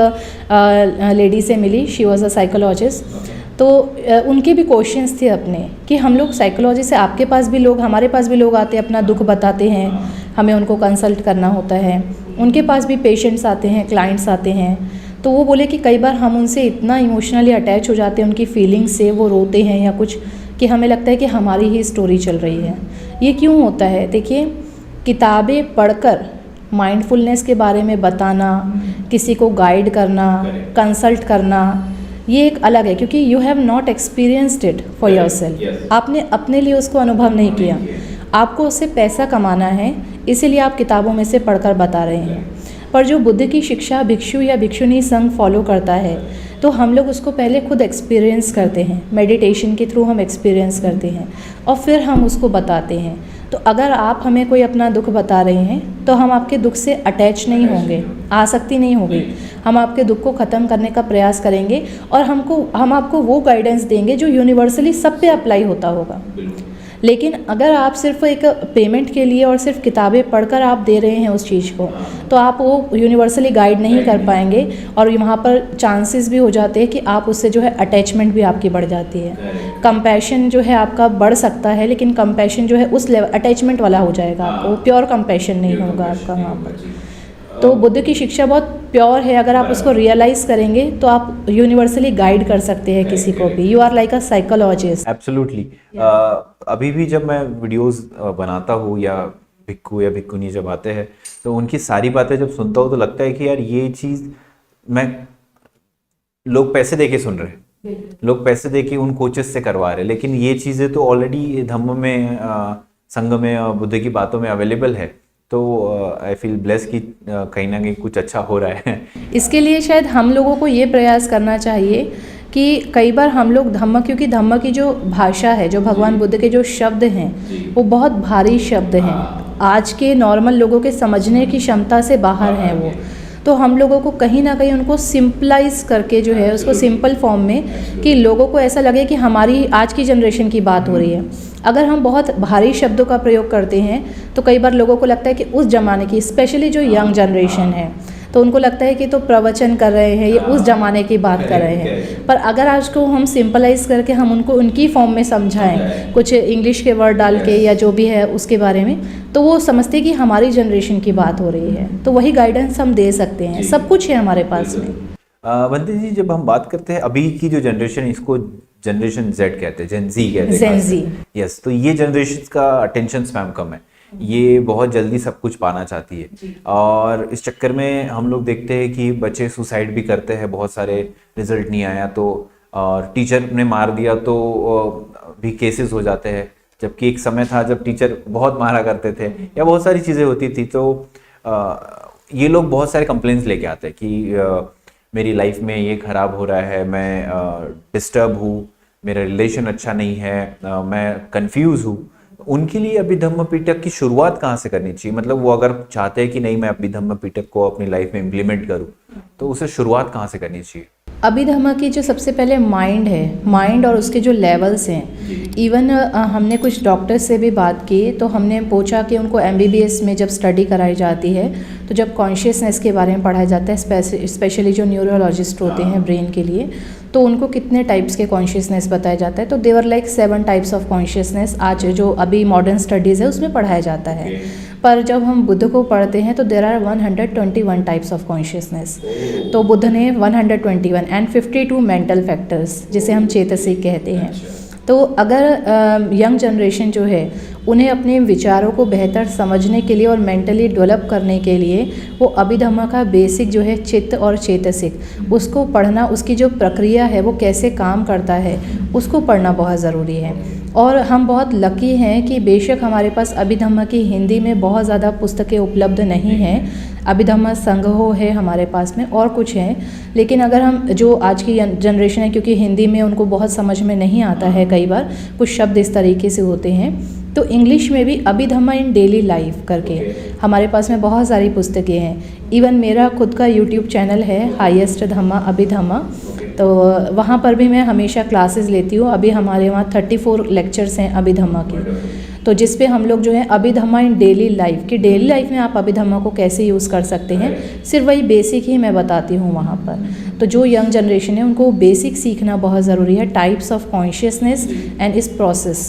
लेडी से मिली, शी वॉज अ साइकोलॉजिस्ट। तो उनके भी क्वेश्चंस थे अपने कि हम लोग साइकोलॉजी से, आपके पास भी लोग, हमारे पास भी लोग आते हैं, अपना दुख बताते हैं, हमें उनको कंसल्ट करना होता है, उनके पास भी पेशेंट्स आते हैं, क्लाइंट्स आते हैं। तो वो बोले कि कई बार हम उनसे इतना इमोशनली अटैच हो जाते हैं उनकी फीलिंग्स से, वो रोते हैं या कुछ, कि हमें लगता है कि हमारी ही स्टोरी चल रही है। ये क्यों होता है? देखिए, किताबें पढ़कर माइंडफुलनेस के बारे में बताना, किसी को गाइड करना, कंसल्ट करना, ये एक अलग है, क्योंकि you have not experienced it for yourself. आपने अपने लिए उसको अनुभव नहीं किया, आपको उससे पैसा कमाना है, इसीलिए आप किताबों में से पढ़कर बता रहे हैं। पर जो बुद्ध की शिक्षा भिक्षु या भिक्षुणी संघ फॉलो करता है, तो हम लोग उसको पहले खुद एक्सपीरियंस करते हैं, मेडिटेशन के थ्रू हम एक्सपीरियंस करते हैं, और फिर हम उसको बताते हैं। तो अगर आप हमें कोई अपना दुख बता रहे हैं, तो हम आपके दुख से अटैच नहीं होंगे, आसक्ति नहीं होगी, हम आपके दुख को ख़त्म करने का प्रयास करेंगे, और हम आपको वो गाइडेंस देंगे जो यूनिवर्सली सब पे अप्लाई होता होगा। लेकिन अगर आप सिर्फ एक पेमेंट के लिए और सिर्फ किताबें पढ़कर आप दे रहे हैं उस चीज़ को, तो आप वो यूनिवर्सली गाइड नहीं कर पाएंगे, और वहाँ पर चांसेस भी हो जाते हैं कि आप उससे जो है अटैचमेंट भी आपकी बढ़ जाती है। कंपैशन जो है आपका बढ़ सकता है, लेकिन कंपैशन जो है उस लेवल अटैचमेंट वाला हो जाएगा, आपको प्योर कंपैशन नहीं होगा आपका वहाँ पर। तो बुद्ध की शिक्षा बहुत प्योर है, अगर आप उसको रियलाइज करेंगे तो आप यूनिवर्सली गाइड कर सकते हैं किसी को भी। You are like a psychologist. Absolutely. अभी भी जब मैं वीडियोस बनाता हूँ, या भिक्खु या भिक्खुनी जब आते हैं, तो उनकी सारी बातें जब सुनता हूँ तो लगता है कि यार ये चीज़ मैं, लोग पैसे दे के सुन रहे हैं, लोग पैसे दे के उन कोचेस से करवा रहे हैं, लेकिन ये चीज़ें तो ऑलरेडी धम्म में, संघ में, बुद्ध की बातों में अवेलेबल है। तो आई फील ब्लेस कि कहीं ना कहीं कुछ अच्छा हो रहा है। इसके लिए शायद हम लोगों को ये प्रयास करना चाहिए कि कई बार हम लोग धम्म, क्योंकि धम्म की जो भाषा है, जो भगवान बुद्ध के जो शब्द हैं, वो बहुत भारी शब्द हैं, आज के नॉर्मल लोगों के समझने की क्षमता से बाहर हैं वो। तो हम लोगों को कहीं ना कहीं उनको सिंपलाइज करके जो है उसको सिंपल फॉर्म में, कि लोगों को ऐसा लगे कि हमारी आज की जनरेशन की बात हो रही है। अगर हम बहुत भारी शब्दों का प्रयोग करते हैं तो कई बार लोगों को लगता है कि उस ज़माने की, स्पेशली जो यंग जनरेशन है, तो उनको लगता है कि तो प्रवचन कर रहे हैं, ये उस ज़माने की बात कर रहे हैं। पर अगर आज को हम सिंपलाइज करके हम उनको उनकी फॉर्म में समझाएं, कुछ इंग्लिश के वर्ड डाल के या जो भी है उसके बारे में, तो वो समझते कि हमारी जनरेशन की बात हो रही है। तो वही गाइडेंस हम दे सकते हैं, सब कुछ है हमारे पास में। बंदे जी, जब हम बात करते हैं अभी की जो जनरेशन, इसको जनरेशन जेड कहते हैं, जेन जी कहते हैं, जेन जी, यस। तो ये जनरेशन का अटेंशन स्पैम कम है, ये बहुत जल्दी सब कुछ पाना चाहती है, और इस चक्कर में हम लोग देखते हैं कि बच्चे सुसाइड भी करते हैं, बहुत सारे रिजल्ट नहीं आया तो, और टीचर ने मार दिया तो भी केसेस हो जाते हैं। जबकि एक समय था जब टीचर बहुत मारा करते थे, या बहुत सारी चीज़ें होती थी, तो ये लोग बहुत सारे कंप्लेंट्स लेके आते हैं कि मेरी लाइफ में ये खराब हो रहा है, मैं डिस्टर्ब हूँ, मेरा रिलेशन अच्छा नहीं है, मैं कंफ्यूज हूँ। उनके लिए अभिधम्म पिटक की शुरुआत कहाँ से करनी चाहिए? मतलब वो अगर चाहते हैं कि नहीं मैं अभिधम्म पिटक को अपनी लाइफ में इम्प्लीमेंट करूँ, तो उसे शुरुआत कहाँ से करनी चाहिए? अभिधम्म की जो सबसे पहले माइंड है, माइंड और उसके जो लेवल्स हैं, इवन हमने कुछ डॉक्टर्स से भी बात की, तो हमने पूछा कि उनको MBBS में जब स्टडी कराई जाती है, तो जब कॉन्शियसनेस के बारे में पढ़ाया जाता है, स्पेशली जो न्यूरोलॉजिस्ट होते हैं ब्रेन के लिए, तो उनको कितने टाइप्स के कॉन्शियसनेस बताया जाता है, तो देवर लाइक 7 टाइप्स ऑफ कॉन्शियसनेस आज जो अभी मॉडर्न स्टडीज़ है उसमें पढ़ाया जाता है। पर जब हम बुद्ध को पढ़ते हैं तो there are 121 types of consciousness. तो बुद्ध ने 121 एंड 52 मेंटल फैक्टर्स जिसे हम चेतसिक कहते हैं। तो अगर यंग जनरेशन जो है उन्हें अपने विचारों को बेहतर समझने के लिए और मेंटली डेवलप करने के लिए वो अभिधम्म का बेसिक जो है चित्त और चेतसिक उसको पढ़ना, उसकी जो प्रक्रिया है वो कैसे काम करता है उसको पढ़ना बहुत ज़रूरी है। और हम बहुत लकी हैं कि बेशक हमारे पास अभिधम्म की हिंदी में बहुत ज़्यादा पुस्तकें उपलब्ध नहीं हैं। अभिधम्म संग्रह है हमारे पास में और कुछ है, लेकिन अगर हम जो आज की जनरेशन है, क्योंकि हिंदी में उनको बहुत समझ में नहीं आता है, कई बार कुछ शब्द इस तरीके से होते हैं, तो इंग्लिश में भी अभिधम्म इन डेली लाइफ करके हमारे पास में बहुत सारी पुस्तकें हैं। इवन मेरा खुद का यूट्यूब चैनल है हाईएस्ट धम्मा अभिधम्म, तो वहाँ पर भी मैं हमेशा क्लासेस लेती हूँ। अभी हमारे वहाँ 34 लेक्चर्स हैं अभिधम्म के, तो जिस पे हम लोग जो है अभिधम्म इन डेली लाइफ कि डेली लाइफ में आप अभिधम्म को कैसे यूज़ कर सकते हैं, सिर्फ वही बेसिक ही मैं बताती हूँ वहाँ पर। तो जो यंग जनरेशन है उनको बेसिक सीखना बहुत ज़रूरी है, टाइप्स ऑफ कॉन्शियसनेस एंड इस प्रोसेस,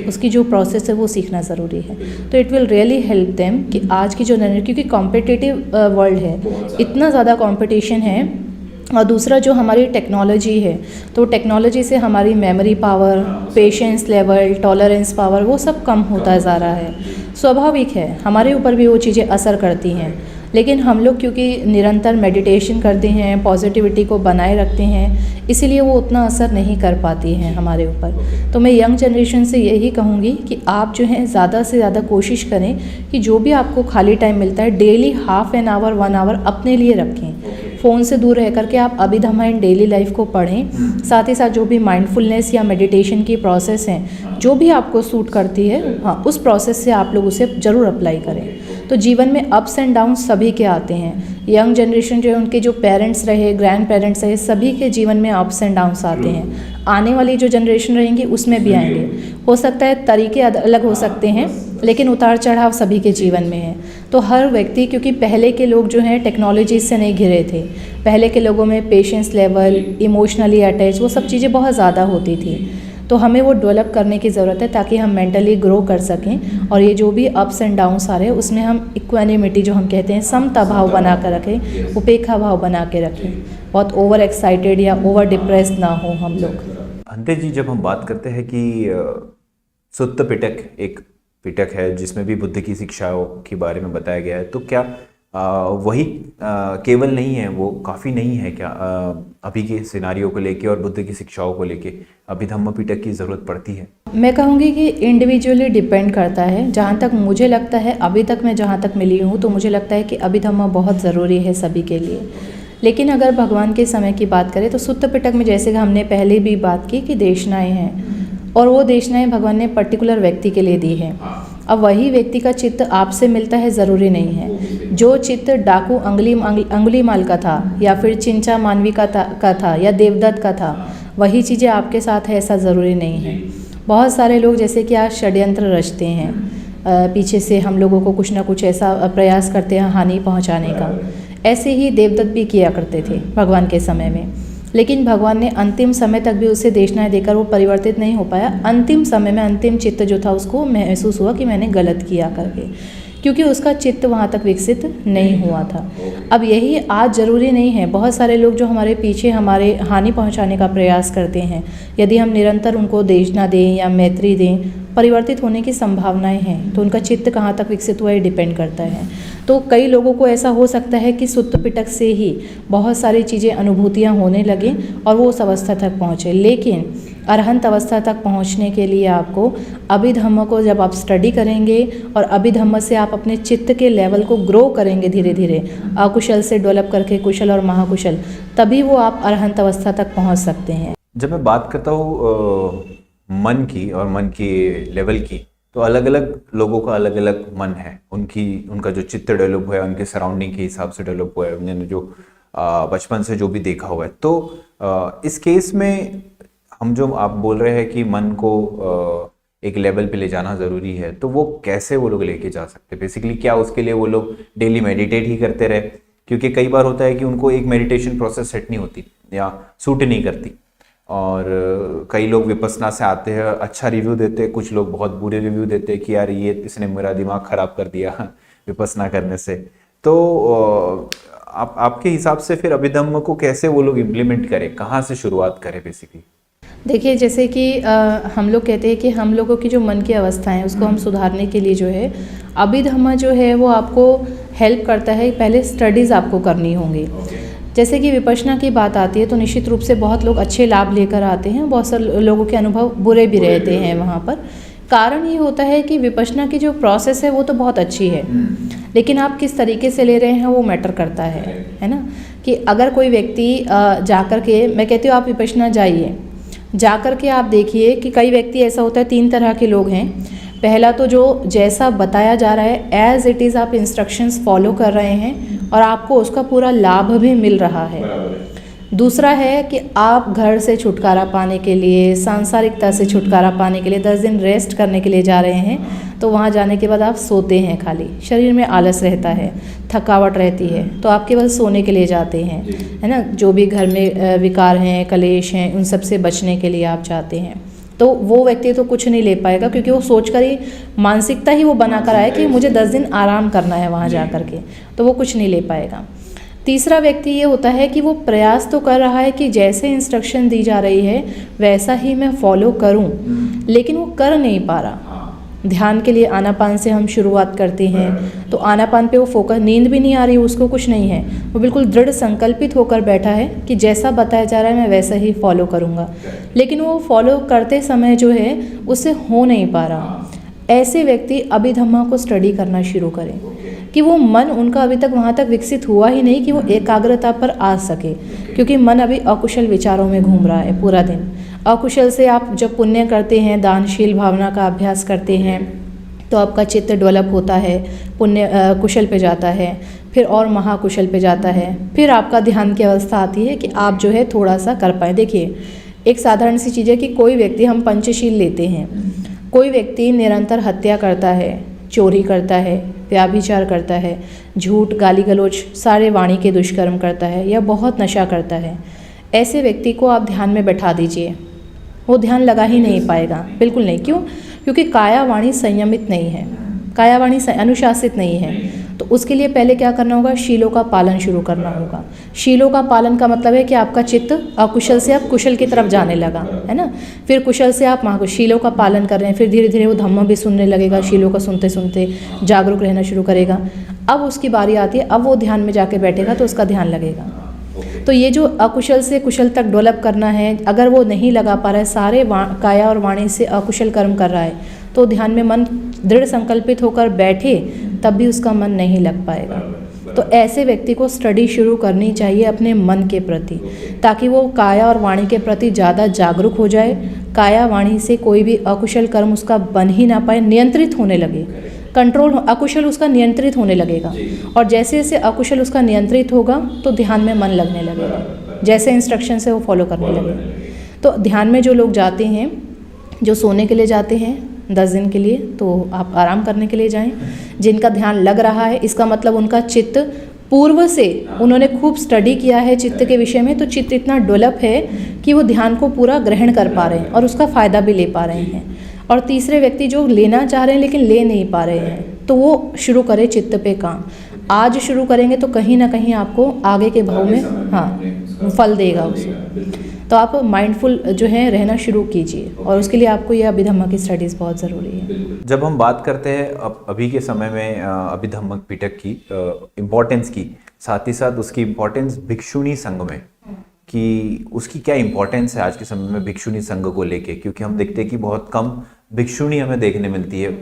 उसकी जो प्रोसेस है वो सीखना ज़रूरी है। तो it will really help them कि आज की जो जनरेशन, क्योंकि कॉम्पिटिटिव वर्ल्ड है, इतना ज़्यादा कॉम्पिटिशन है, और दूसरा जो हमारी टेक्नोलॉजी है, तो टेक्नोलॉजी से हमारी memory power, patience level, tolerance power वो सब कम होता जा रहा है। स्वाभाविक है, हमारे ऊपर भी वो चीज़ें असर करती हैं, लेकिन हम लोग क्योंकि निरंतर मेडिटेशन करते हैं, पॉजिटिविटी को बनाए रखते हैं, इसीलिए वो उतना असर नहीं कर पाती हैं हमारे ऊपर। तो मैं यंग जनरेशन से यही कहूँगी कि आप जो है ज़्यादा से ज़्यादा कोशिश करें कि जो भी आपको खाली टाइम मिलता है daily half an hour 1 hour अपने लिए रखें। फ़ोन से दूर रह करके आप अभिधम्म इन डेली लाइफ को पढ़ें। साथ ही साथ जो भी माइंडफुलनेस या मेडिटेशन की प्रोसेस हैं, जो भी आपको सूट करती है, हाँ, उस प्रोसेस से आप लोग उसे ज़रूर अप्लाई करें। तो जीवन में अप्स एंड डाउन्स सभी के आते हैं। यंग जनरेशन जो है, उनके जो पेरेंट्स रहे, ग्रैंड पेरेंट्स रहे, सभी के जीवन में अप्स एंड डाउन्स आते हैं। आने वाली जो जनरेशन रहेंगी उसमें भी आएंगे। हो सकता है तरीके अलग हो सकते हैं, लेकिन उतार चढ़ाव सभी के जीवन में है। तो हर व्यक्ति, क्योंकि पहले के लोग जो हैं टेक्नोलॉजी से नहीं घिरे थे, पहले के लोगों में पेशेंस लेवल, इमोशनली अटैच, वो सब चीज़ें बहुत ज़्यादा होती थी। तो हमें वो डेवलप करने की ज़रूरत है ताकि हम मेंटली ग्रो कर सकें, और ये जो भी अप्स एंड डाउन्स आ रहे हैं उसमें हम इक्वानिमिटी जो हम कहते हैं, समता भाव बना कर रखें, उपेक्षा भाव बना के रखें, बहुत ओवर एक्साइटेड या ओवर डिप्रेस ना हो हम लोग। अंते जी, जब हम बात करते हैं कि सुत्त पिटक एक पिटक है जिसमें भी बुद्ध की शिक्षाओं के बारे में बताया गया है, तो क्या वही केवल नहीं है, वो काफ़ी नहीं है क्या अभी के सिनारियों को लेके और बुद्ध की शिक्षाओं को लेके अभिधम्म पिटक की ज़रूरत पड़ती है? मैं कहूँगी कि इंडिविजुअली डिपेंड करता है। जहाँ तक मुझे लगता है, अभी तक मैं जहाँ तक मिली हूँ, तो मुझे लगता है कि अभिधम्म बहुत ज़रूरी है सभी के लिए। लेकिन अगर भगवान के समय की बात करें तो सुत्त पिटक में, जैसे कि हमने पहले भी बात की, कि देशनाएँ हैं, और वो देशनाएँ भगवान ने पर्टिकुलर व्यक्ति के लिए दी है। अब वही व्यक्ति का चित्त आपसे मिलता है ज़रूरी नहीं है। जो चित्त डाकू अंगुलीमाल का था, या फिर चिंचा मानवी का था, या देवदत्त का था, वही चीज़ें आपके साथ है ऐसा ज़रूरी नहीं है। बहुत सारे लोग जैसे कि आज षड्यंत्र रचते हैं, पीछे से हम लोगों को कुछ ना कुछ ऐसा प्रयास करते हैं हानि पहुंचाने का। ऐसे ही देवदत्त भी किया करते थे भगवान के समय में, लेकिन भगवान ने अंतिम समय तक भी उसे देशनाएँ देकर वो परिवर्तित नहीं हो पाया। अंतिम समय में अंतिम चित्त जो था उसको महसूस हुआ कि मैंने गलत किया करके, क्योंकि उसका चित्त वहाँ तक विकसित नहीं हुआ था। अब यही आज ज़रूरी नहीं है। बहुत सारे लोग जो हमारे पीछे हमारे हानि पहुँचाने का प्रयास करते हैं, यदि हम निरंतर उनको देशना दें या मैत्री दें, परिवर्तित होने की संभावनाएं हैं। तो उनका चित्त कहाँ तक विकसित हुआ ये डिपेंड करता है। तो कई लोगों को ऐसा हो सकता है कि सुत्त पिटक से ही बहुत सारी चीज़ें, अनुभूतियाँ होने लगें और वो उस अवस्था तक पहुँचे। लेकिन अरहंत अवस्था तक पहुँचने के लिए आपको अभिधम्म को जब आप स्टडी करेंगे और अभिधम्म से आप अपने चित्त के लेवल को ग्रो करेंगे धीरे धीरे, अकुशल से डेवलप करके कुशल और महाकुशल, तभी वो आप अरहंत अवस्था तक पहुँच सकते हैं। जब मैं बात करता हूँ मन की और मन के लेवल की, तो अलग अलग लोगों का अलग अलग मन है, उनका जो चित्त डेवलप हुआ है उनके सराउंडिंग के हिसाब से डेवलप हुआ है, उन्होंने जो बचपन से जो भी देखा हुआ है। तो इस केस में हम जो आप बोल रहे हैं कि मन को एक लेवल पे ले जाना ज़रूरी है, तो वो कैसे वो लोग लेके जा सकते हैं? बेसिकली क्या उसके लिए वो लोग डेली मेडिटेट ही करते रहे? क्योंकि कई बार होता है कि उनको एक मेडिटेशन प्रोसेस सेट नहीं होती या सूट नहीं करती, और कई लोग विपස්සना से आते हैं, अच्छा रिव्यू देते हैं, कुछ लोग बहुत बुरे रिव्यू देते हैं कि यार ये इसने मेरा दिमाग खराब कर दिया विपස්සना करने से। तो आपके हिसाब से फिर अभिधम्म को कैसे वो लोग इम्प्लीमेंट करें, कहाँ से शुरुआत करें बेसिकली? देखिए, जैसे कि हम लोग कहते हैं कि हम लोगों की जो मन की अवस्था है उसको हम सुधारने के लिए जो है अभिधम्म जो है वो आपको हेल्प करता है। पहले स्टडीज़ आपको करनी होंगी। जैसे कि विपश्यना की बात आती है तो निश्चित रूप से बहुत लोग अच्छे लाभ लेकर आते हैं, बहुत सारे लोगों के अनुभव बुरे भी रहते हैं वहाँ पर। कारण ये होता है कि विपश्यना की जो प्रोसेस है वो तो बहुत अच्छी है, लेकिन आप किस तरीके से ले रहे हैं वो मैटर करता है ना। कि अगर कोई व्यक्ति जाकर के, मैं कहती हूँ आप विपश्यना जाइए, जाकर के आप देखिए कि कई व्यक्ति ऐसा होता है, 3 तरह के लोग हैं। पहला तो जो जैसा बताया जा रहा है एज इट इज़ आप इंस्ट्रक्शंस फॉलो कर रहे हैं और आपको उसका पूरा लाभ भी मिल रहा है। दूसरा है कि आप घर से छुटकारा पाने के लिए, सांसारिकता से छुटकारा पाने के लिए 10 दिन रेस्ट करने के लिए जा रहे हैं, तो वहाँ जाने के बाद आप सोते हैं, खाली शरीर में आलस रहता है, थकावट रहती है, तो आप केवल सोने के लिए जाते हैं, है ना। जो भी घर में विकार हैं, कलेश हैं, उन सब से बचने के लिए आप जाते हैं। तो वो व्यक्ति तो कुछ नहीं ले पाएगा, क्योंकि वो सोच कर ही मानसिकता ही वो बना कर आया कि मुझे 10 दिन आराम करना है वहाँ जा कर के, तो वो कुछ नहीं ले पाएगा। तीसरा व्यक्ति ये होता है कि वो प्रयास तो कर रहा है कि जैसे इंस्ट्रक्शन दी जा रही है वैसा ही मैं फॉलो करूं, लेकिन वो कर नहीं पा रहा। ध्यान के लिए आनापान से हम शुरुआत करते हैं, तो आनापान पे वो फोकस, नींद भी नहीं आ रही, उसको कुछ नहीं है, वो बिल्कुल दृढ़ संकल्पित होकर बैठा है कि जैसा बताया जा रहा है मैं वैसा ही फॉलो करूँगा, लेकिन वो फॉलो करते समय जो है उससे हो नहीं पा रहा। ऐसे व्यक्ति अभिधम्मा को स्टडी करना शुरू करें कि वो मन उनका अभी तक वहाँ तक विकसित हुआ ही नहीं कि वो एकाग्रता पर आ सके, क्योंकि मन अभी अकुशल विचारों में घूम रहा है पूरा दिन। अकुशल से आप जब पुण्य करते हैं, दानशील भावना का अभ्यास करते हैं, तो आपका चित्त डेवलप होता है, पुण्य कुशल पे जाता है, फिर और महाकुशल पे जाता है, फिर आपका ध्यान की अवस्था आती है कि आप जो है थोड़ा सा कर पाएँ। देखिए, एक साधारण सी चीज़ है कि कोई व्यक्ति, हम पंचशील लेते हैं, कोई व्यक्ति निरंतर हत्या करता है, चोरी करता है, व्याभिचार करता है, झूठ, गाली गलौज, सारे वाणी के दुष्कर्म करता है, या बहुत नशा करता है, ऐसे व्यक्ति को आप ध्यान में बैठा दीजिए, वो ध्यान लगा ही नहीं पाएगा, बिल्कुल नहीं। क्यों? क्योंकि काया वाणी संयमित नहीं है, काया वाणी अनुशासित नहीं है। तो उसके लिए पहले क्या करना होगा? शीलों का पालन शुरू करना होगा। शीलों का पालन का मतलब है कि आपका चित्त अकुशल से अब कुशल की तरफ जाने लगा, है ना। फिर कुशल से आप महाकुशल, शीलों का पालन कर रहे हैं, फिर धीरे धीरे वो धम्म भी सुनने लगेगा, शीलों का सुनते सुनते जागरूक रहना शुरू करेगा। अब उसकी बारी आती है, अब वो ध्यान में जाके बैठेगा तो उसका ध्यान लगेगा। तो ये जो अकुशल से कुशल तक डेवलप करना है, अगर वो नहीं लगा पा रहा है, सारे काया और वाणी से अकुशल कर्म कर रहा है, तो ध्यान में मन दृढ़ संकल्पित होकर बैठे तब भी उसका मन नहीं लग पाएगा। तो ऐसे व्यक्ति को स्टडी शुरू करनी चाहिए अपने मन के प्रति, ताकि वो काया और वाणी के प्रति ज़्यादा जागरूक हो जाए, काया वाणी से कोई भी अकुशल कर्म उसका बन ही ना पाए, नियंत्रित होने लगे, कंट्रोल, अकुशल उसका नियंत्रित होने लगेगा। और जैसे जैसे अकुशल उसका नियंत्रित होगा तो ध्यान में मन लगने लगेगा, जैसे इंस्ट्रक्शन से वो फॉलो करने लगे। तो ध्यान में जो लोग जाते हैं, जो सोने के लिए जाते हैं 10 दिन के लिए, तो आप आराम करने के लिए जाएं। जिनका ध्यान लग रहा है, इसका मतलब उनका चित्त पूर्व से उन्होंने खूब स्टडी किया है चित्त के विषय में, तो चित्त इतना डेवलप है कि वो ध्यान को पूरा ग्रहण कर पा रहे हैं और उसका फ़ायदा भी ले पा रहे हैं। और तीसरे व्यक्ति जो लेना चाह रहे हैं लेकिन ले नहीं पा रहे हैं, तो वो शुरू करें चित्त पे काम। आज शुरू करेंगे तो कहीं ना कहीं आपको आगे के भाव में फल देगा उसे। तो आप माइंडफुल जो है रहना शुरू कीजिए, और उसके लिए आपको ये अभिधम्म की स्टडीज़ बहुत ज़रूरी है। जब हम बात करते हैं अभी के समय में अभिधम्म पिटक की इम्पोर्टेंस की, साथ ही साथ उसकी इम्पोर्टेंस भिक्षुणी संघ में, कि उसकी क्या इम्पोर्टेंस है आज के समय में भिक्षुणी संघ को लेके, क्योंकि हम देखते हैं कि बहुत कम भिक्षुणी हमें देखने मिलती है,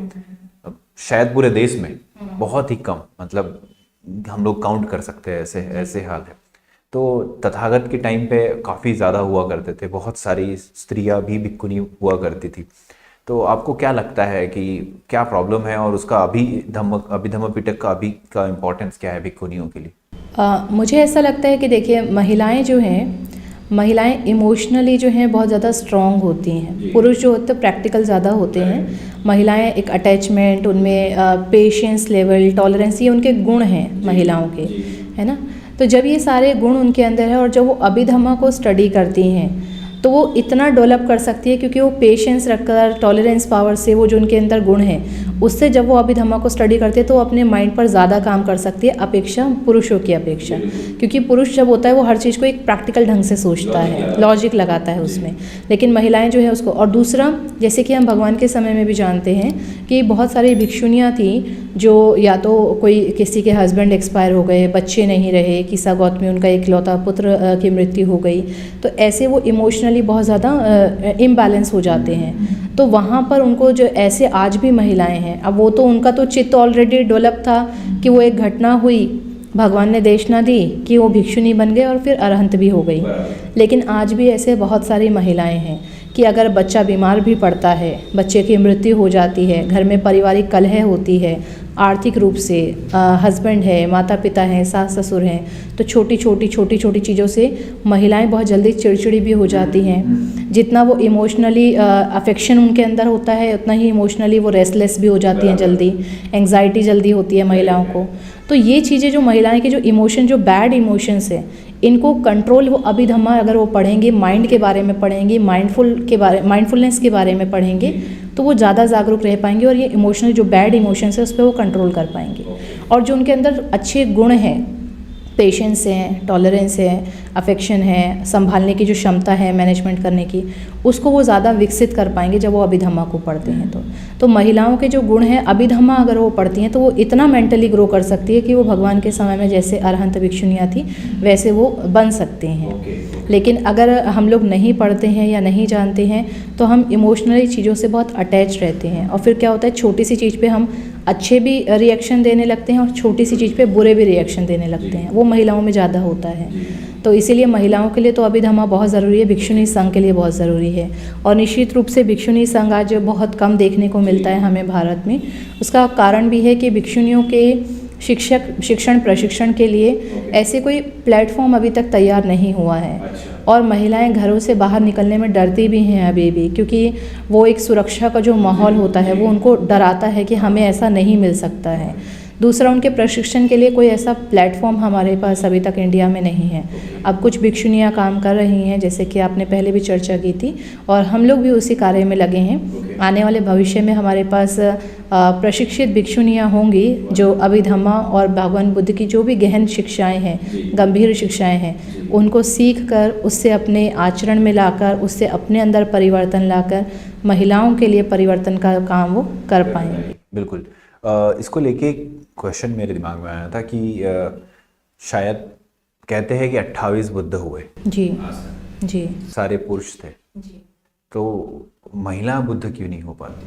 शायद पूरे देश में बहुत ही कम, मतलब हम लोग काउंट कर सकते हैं, ऐसे हाल है। तो तथागत के टाइम पे काफ़ी ज़्यादा हुआ करते थे, बहुत सारी स्त्रियां भी भिक्षुणी हुआ करती थी। तो आपको क्या लगता है कि क्या प्रॉब्लम है, और उसका अभिधम्म पिटक का अभी का इम्पोर्टेंस क्या है भिक्षुणियों के लिए? मुझे ऐसा लगता है कि देखिए, महिलाएं जो हैं, महिलाएं इमोशनली जो हैं बहुत ज़्यादा स्ट्रॉन्ग होती हैं। पुरुष जो होते हैं प्रैक्टिकल ज़्यादा होते हैं, महिलाएं एक अटैचमेंट, उनमें पेशेंस लेवल, टॉलरेंस, ये उनके गुण हैं महिलाओं के, है ना। तो जब ये सारे गुण उनके अंदर है और जब वो अभिधम्म को स्टडी करती हैं, तो वो इतना डेवलप कर सकती है क्योंकि वो पेशेंस रखकर, टॉलरेंस पावर से, वो जो उनके अंदर गुण है उससे जब वो अभिधम्मा को स्टडी करते हैं तो वो अपने माइंड पर ज़्यादा काम कर सकती है अपेक्षा पुरुषों की अपेक्षा। क्योंकि पुरुष जब होता है वो हर चीज़ को एक प्रैक्टिकल ढंग से सोचता है, लॉजिक लगाता है उसमें, लेकिन महिलाएं जो है उसको। और दूसरा, जैसे कि हम भगवान के समय में भी जानते हैं कि बहुत सारी भिक्षुनियाँ थी जो या तो कोई किसी के हस्बैंड एक्सपायर हो गए, बच्चे नहीं रहे, किसा गौतमी उनका इकलौता पुत्र की मृत्यु हो गई, तो ऐसे वो इमोशनली बहुत ज़्यादा इम्बैलेंस हो जाते हैं। तो वहाँ पर उनको जो ऐसे आज भी महिलाएं हैं, अब वो तो उनका तो चित्त ऑलरेडी डेवलप था कि वो एक घटना हुई, भगवान ने देशना दी कि वो भिक्षुनी बन गए और फिर अरहंत भी हो गई। लेकिन आज भी ऐसे बहुत सारी महिलाएं हैं कि अगर बच्चा बीमार भी पड़ता है, बच्चे की मृत्यु हो जाती है, घर में पारिवारिक कलह होती है, आर्थिक रूप से हस्बैंड है, माता पिता हैं, सास ससुर हैं, तो छोटी छोटी चीज़ों से महिलाएं बहुत जल्दी चिड़चिड़ी भी हो जाती हैं। जितना वो इमोशनली अफेक्शन उनके अंदर होता है उतना ही इमोशनली वो रेस्टलेस भी हो जाती हैं जल्दी, एंग्जाइटी जल्दी होती है महिलाओं को। तो ये चीज़ें जो महिलाएं के जो इमोशन, जो बैड इमोशंस है, इनको कंट्रोल वो अभिधम्मा अगर वो पढ़ेंगे, माइंड के बारे में पढ़ेंगे, माइंडफुलनेस के बारे में पढ़ेंगे, तो वो ज़्यादा जागरूक रह पाएंगे और ये इमोशनल जो बैड इमोशंस है उस पर वो कंट्रोल कर पाएंगे। और जो उनके अंदर अच्छे गुण हैं, पेशेंस है, टॉलरेंस है, अफेक्शन है, संभालने की जो क्षमता है मैनेजमेंट करने की, उसको वो ज़्यादा विकसित कर पाएंगे जब वो अभिधम्मा को पढ़ते हैं। तो महिलाओं के जो गुण हैं, अभिधम्मा अगर वो पढ़ती हैं तो वो इतना मेंटली ग्रो कर सकती है कि वो भगवान के समय में जैसे अरहंत भिक्षुनियाँ थी वैसे वो बन सकते हैं। लेकिन अगर हम लोग नहीं पढ़ते हैं या नहीं जानते हैं तो हम इमोशनली चीज़ों से बहुत अटैच रहते हैं और फिर क्या होता है, छोटी सी चीज़ पे हम अच्छे भी रिएक्शन देने लगते हैं और छोटी सी चीज़ पे बुरे भी रिएक्शन देने लगते हैं। वो महिलाओं में ज़्यादा होता है। तो इसीलिए महिलाओं के लिए तो अभिधम्मा बहुत ज़रूरी है, भिक्षुनी संघ के लिए बहुत ज़रूरी है। और निश्चित रूप से भिक्षुनी संघ आज बहुत कम देखने को मिलता है हमें भारत में। उसका कारण भी है कि भिक्षुनियों के शिक्षण प्रशिक्षण के लिए ऐसे कोई प्लेटफॉर्म अभी तक तैयार नहीं हुआ है। और महिलाएं घरों से बाहर निकलने में डरती भी हैं अभी भी, क्योंकि वो एक सुरक्षा का जो माहौल होता है वो उनको डराता है कि हमें ऐसा नहीं मिल सकता है। दूसरा, उनके प्रशिक्षण के लिए कोई ऐसा प्लेटफॉर्म हमारे पास अभी तक इंडिया में नहीं है। अब कुछ भिक्षुनियाँ काम कर रही हैं, जैसे कि आपने पहले भी चर्चा की थी, और हम लोग भी उसी कार्य में लगे हैं। आने वाले भविष्य में हमारे पास प्रशिक्षित भिक्षुनियाँ होंगी जो अभिधम्मा और भगवान बुद्ध की जो भी गहन शिक्षाएं हैं, गंभीर शिक्षाएं हैं, उनको सीख कर उससे अपने आचरण में लाकर, उससे अपने अंदर परिवर्तन लाकर महिलाओं के लिए परिवर्तन का काम वो कर पाएंगे। बिल्कुल। इसको लेके एक क्वेश्चन मेरे दिमाग में आया था कि शायद कहते हैं कि 28 बुद्ध हुए। जी सारे पुरुष थे जी, तो महिला बुद्ध क्यों नहीं हो पाती?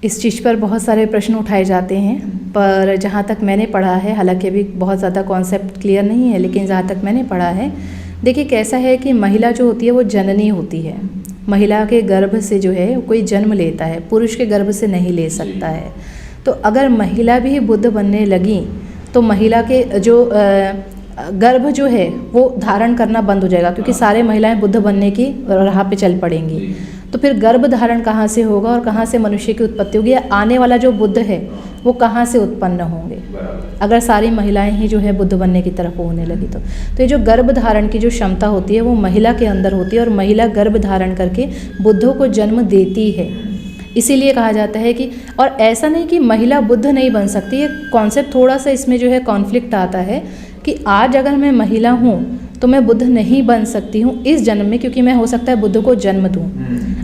इस चीज़ पर बहुत सारे प्रश्न उठाए जाते हैं, पर जहाँ तक मैंने पढ़ा है, हालांकि अभी बहुत ज़्यादा कॉन्सेप्ट क्लियर नहीं है, लेकिन जहाँ तक मैंने पढ़ा है, देखिए कैसा है कि महिला जो होती है वो जननी होती है। महिला के गर्भ से जो है कोई जन्म लेता है, पुरुष के गर्भ से नहीं ले सकता है। तो अगर महिला भी बुद्ध बनने लगी तो महिला के जो गर्भ जो है वो धारण करना बंद हो जाएगा, क्योंकि सारे महिलाएं बुद्ध बनने की राह पे चल पड़ेंगी। तो फिर गर्भ धारण कहाँ से होगा और कहाँ से मनुष्य की उत्पत्ति होगी, या आने वाला जो बुद्ध है वो कहाँ से उत्पन्न होंगे अगर सारी महिलाएं ही जो है बुद्ध बनने की तरफ होने लगी। तो ये जो गर्भ धारण की जो क्षमता होती है वो महिला के अंदर होती है, और महिला गर्भ धारण करके बुद्धों को जन्म देती है। इसीलिए कहा जाता है कि, और ऐसा नहीं कि महिला बुद्ध नहीं बन सकती, ये कॉन्सेप्ट थोड़ा सा इसमें जो है कॉन्फ्लिक्ट आता है कि आज अगर मैं महिला हूँ तो मैं बुद्ध नहीं बन सकती हूँ इस जन्म में, क्योंकि मैं हो सकता है बुद्ध को जन्म दूँ।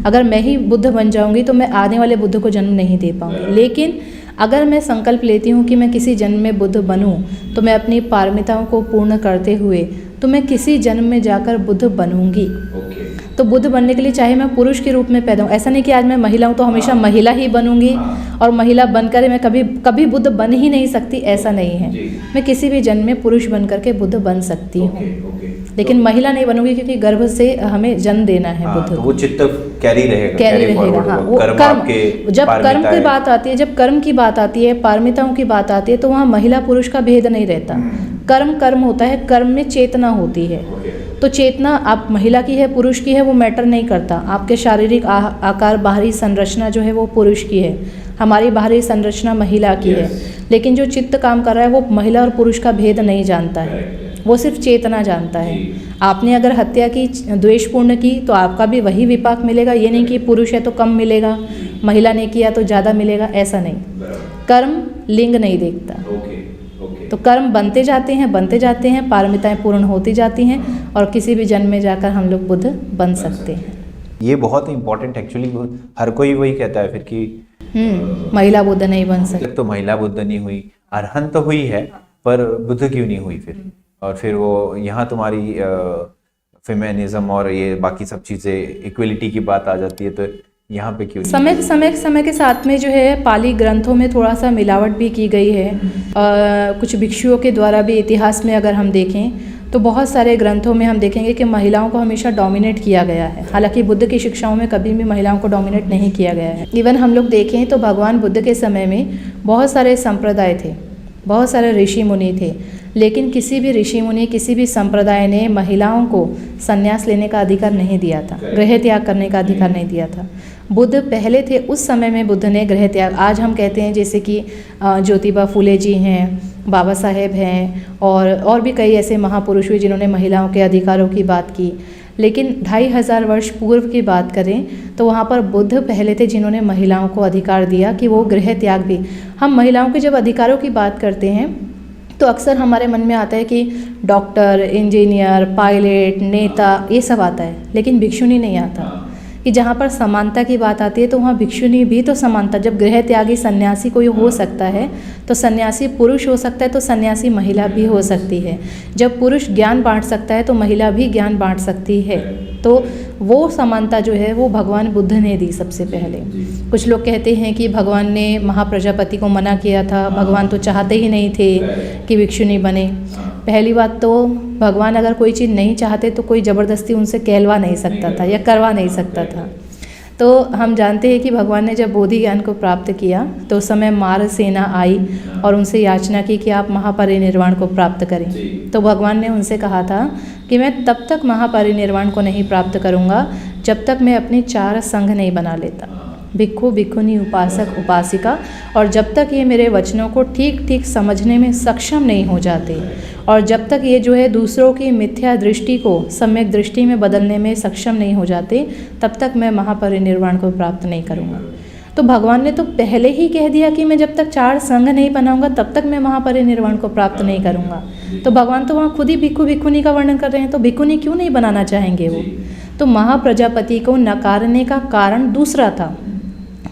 अगर मैं ही बुद्ध बन जाऊँगी तो मैं आने वाले बुद्ध को जन्म नहीं दे पाऊँगी। लेकिन अगर मैं संकल्प लेती हूँ कि मैं किसी जन्म में बुद्ध बनूँ, तो मैं अपनी पारमिताओं को पूर्ण करते हुए तो मैं किसी जन्म में जाकर बुद्ध बनूँगी। तो बुद्ध बनने के लिए चाहे मैं पुरुष के रूप में पैदा हूँ, ऐसा नहीं कि आज मैं महिला हूँ तो हमेशा महिला ही बनूंगी और महिला बनकर मैं कभी बुद्ध बन ही नहीं सकती, ऐसा नहीं है। मैं किसी भी जन्म में पुरुष बन करके बुद्ध बन सकती हूँ, लेकिन महिला नहीं बनूंगी, क्योंकि गर्भ से हमें जन्म देना है बुद्ध को। वो चित्त कैरी रहेगा। हाँ, वो कर्म, जब कर्म की बात आती है, जब कर्म की बात आती है, पारमिताओं की बात आती है, तो वहाँ महिला पुरुष का भेद नहीं रहता। कर्म होता है, कर्म में चेतना होती है। तो चेतना आप महिला की है पुरुष की है वो मैटर नहीं करता। आपके शारीरिक आकार, बाहरी संरचना जो है वो पुरुष की है, हमारी बाहरी संरचना महिला की है, लेकिन जो चित्त काम कर रहा है वो महिला और पुरुष का भेद नहीं जानता है। वो सिर्फ चेतना जानता है। आपने अगर हत्या की, द्वेषपूर्ण की, तो आपका भी वही विपाक मिलेगा। ये नहीं कि पुरुष है तो कम मिलेगा, महिला ने किया तो ज़्यादा मिलेगा, ऐसा नहीं। कर्म लिंग नहीं देखता। तो कर्म बनते जाते हैं, पारमिताएं पूर्ण होती जाती हैं और किसी भी जन्म में जाकर हम लोग बुद्ध बन सकते हैं। ये बहुत इंपॉर्टेंट एक्चुअली, हर कोई वही कहता है फिर कि महिला बुद्ध नहीं बन सकती। तो महिला बुद्ध नहीं हुई, अरहंत तो हुई है, पर बुद्ध क्यों नहीं हुई फिर? और फिर वो यहाँ तुम्हारी फेमिनिज्म और ये बाकी सब चीज़ें, इक्वलिटी की बात आ जाती है, तो यहाँ पे क्यों नहीं? समय के साथ में जो है पाली ग्रंथों में थोड़ा सा मिलावट भी की गई है। कुछ भिक्षुओं के द्वारा भी इतिहास में अगर हम देखें तो बहुत सारे ग्रंथों में हम देखेंगे कि महिलाओं को हमेशा डोमिनेट किया गया है। हालांकि बुद्ध की शिक्षाओं में कभी भी महिलाओं को डोमिनेट नहीं किया गया है। इवन हम लोग देखें तो भगवान बुद्ध के समय में बहुत सारे संप्रदाय थे, बहुत सारे ऋषि मुनि थे, लेकिन किसी भी ऋषि मुनि, किसी भी संप्रदाय ने महिलाओं को संन्यास लेने का अधिकार नहीं दिया था, गृह त्याग करने का अधिकार नहीं दिया था। बुद्ध पहले थे, उस समय में बुद्ध ने गृह त्याग, आज हम कहते हैं जैसे कि ज्योतिबा फुले जी हैं, बाबा साहेब हैं, और भी कई ऐसे महापुरुष हुए जिन्होंने महिलाओं के अधिकारों की बात की। लेकिन 2500 वर्ष पूर्व की बात करें तो वहाँ पर बुद्ध पहले थे जिन्होंने महिलाओं को अधिकार दिया कि वो गृह त्याग भी। हम महिलाओं के जब अधिकारों की बात करते हैं तो अक्सर हमारे मन में आता है कि डॉक्टर, इंजीनियर, पायलट, नेता, ये सब आता है, लेकिन भिक्षुनी नहीं आता। कि जहाँ पर समानता की बात आती है तो वहाँ भिक्षुनी भी तो समानता। जब गृह त्यागी सन्यासी कोई हो सकता है तो सन्यासी पुरुष हो सकता है, तो सन्यासी महिला भी हो सकती है। जब पुरुष ज्ञान बांट सकता है तो महिला भी ज्ञान बांट सकती है। तो वो समानता जो है वो भगवान बुद्ध ने दी सबसे पहले। कुछ लोग कहते हैं कि भगवान ने महाप्रजापति को मना किया था, भगवान तो चाहते ही नहीं थे कि भिक्षुनी बने। पहली बात तो भगवान अगर कोई चीज़ नहीं चाहते तो कोई ज़बरदस्ती उनसे कहलवा नहीं सकता था या करवा नहीं सकता था। तो हम जानते हैं कि भगवान ने जब बोधि ज्ञान को प्राप्त किया तो उस समय मार सेना आई और उनसे याचना की कि आप महापरिनिर्वाण को प्राप्त करें। तो भगवान ने उनसे कहा था कि मैं तब तक महापरिनिर्वाण को नहीं प्राप्त करूँगा जब तक मैं अपने 4 संघ नहीं बना लेता, भिक्खु, भिक्खुनी, उपासक, उपासिका, और जब तक ये मेरे वचनों को ठीक ठीक समझने में सक्षम नहीं हो जाते, और जब तक ये जो है दूसरों की मिथ्या दृष्टि को सम्यक दृष्टि में बदलने में सक्षम नहीं हो जाते, तब तक मैं महापरिनिर्वाण को प्राप्त नहीं करूँगा। तो भगवान ने तो पहले ही कह दिया कि मैं जब तक 4 संघ नहीं बनाऊंगा तब तक मैं महापरिनिर्वाण को प्राप्त नहीं करूँगा। तो भगवान तो वहाँ खुद ही भिक्खु भिक्खुनी का वर्णन कर रहे हैं, तो भिक्खुनी क्यों नहीं बनाना चाहेंगे वो? तो महाप्रजापति को नकारने का कारण दूसरा था।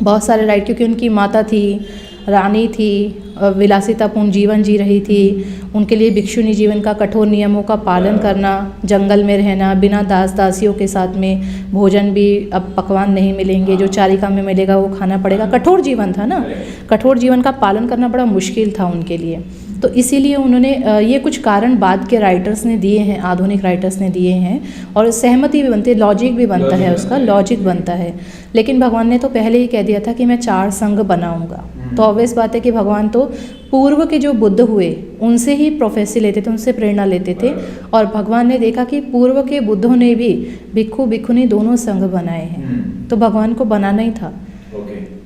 बहुत सारे राइट, क्योंकि उनकी माता थी, रानी थी, विलासितापूर्ण जीवन जी रही थी, उनके लिए भिक्षुनी जीवन का कठोर नियमों का पालन करना, जंगल में रहना, बिना दास दासियों के साथ में, भोजन भी अब पकवान नहीं मिलेंगे, जो चारिका में मिलेगा वो खाना पड़ेगा। कठोर जीवन था ना, कठोर जीवन का पालन करना बड़ा मुश्किल था उनके लिए। तो इसीलिए उन्होंने ये कुछ कारण बाद के राइटर्स ने दिए हैं, आधुनिक राइटर्स ने दिए हैं, और सहमति भी बनती है, लॉजिक भी बनता है, उसका लॉजिक बनता है। लेकिन भगवान ने तो पहले ही कह दिया था कि मैं 4 संघ बनाऊंगा। तो ऑब्वियस बात है कि भगवान तो पूर्व के जो बुद्ध हुए उनसे ही प्रोफेसी लेते थे, उनसे प्रेरणा लेते थे, और भगवान ने देखा कि पूर्व के बुद्धों ने भी भिक्खु भिक्खुनी दोनों संघ बनाए हैं, तो भगवान को बनाना ही था।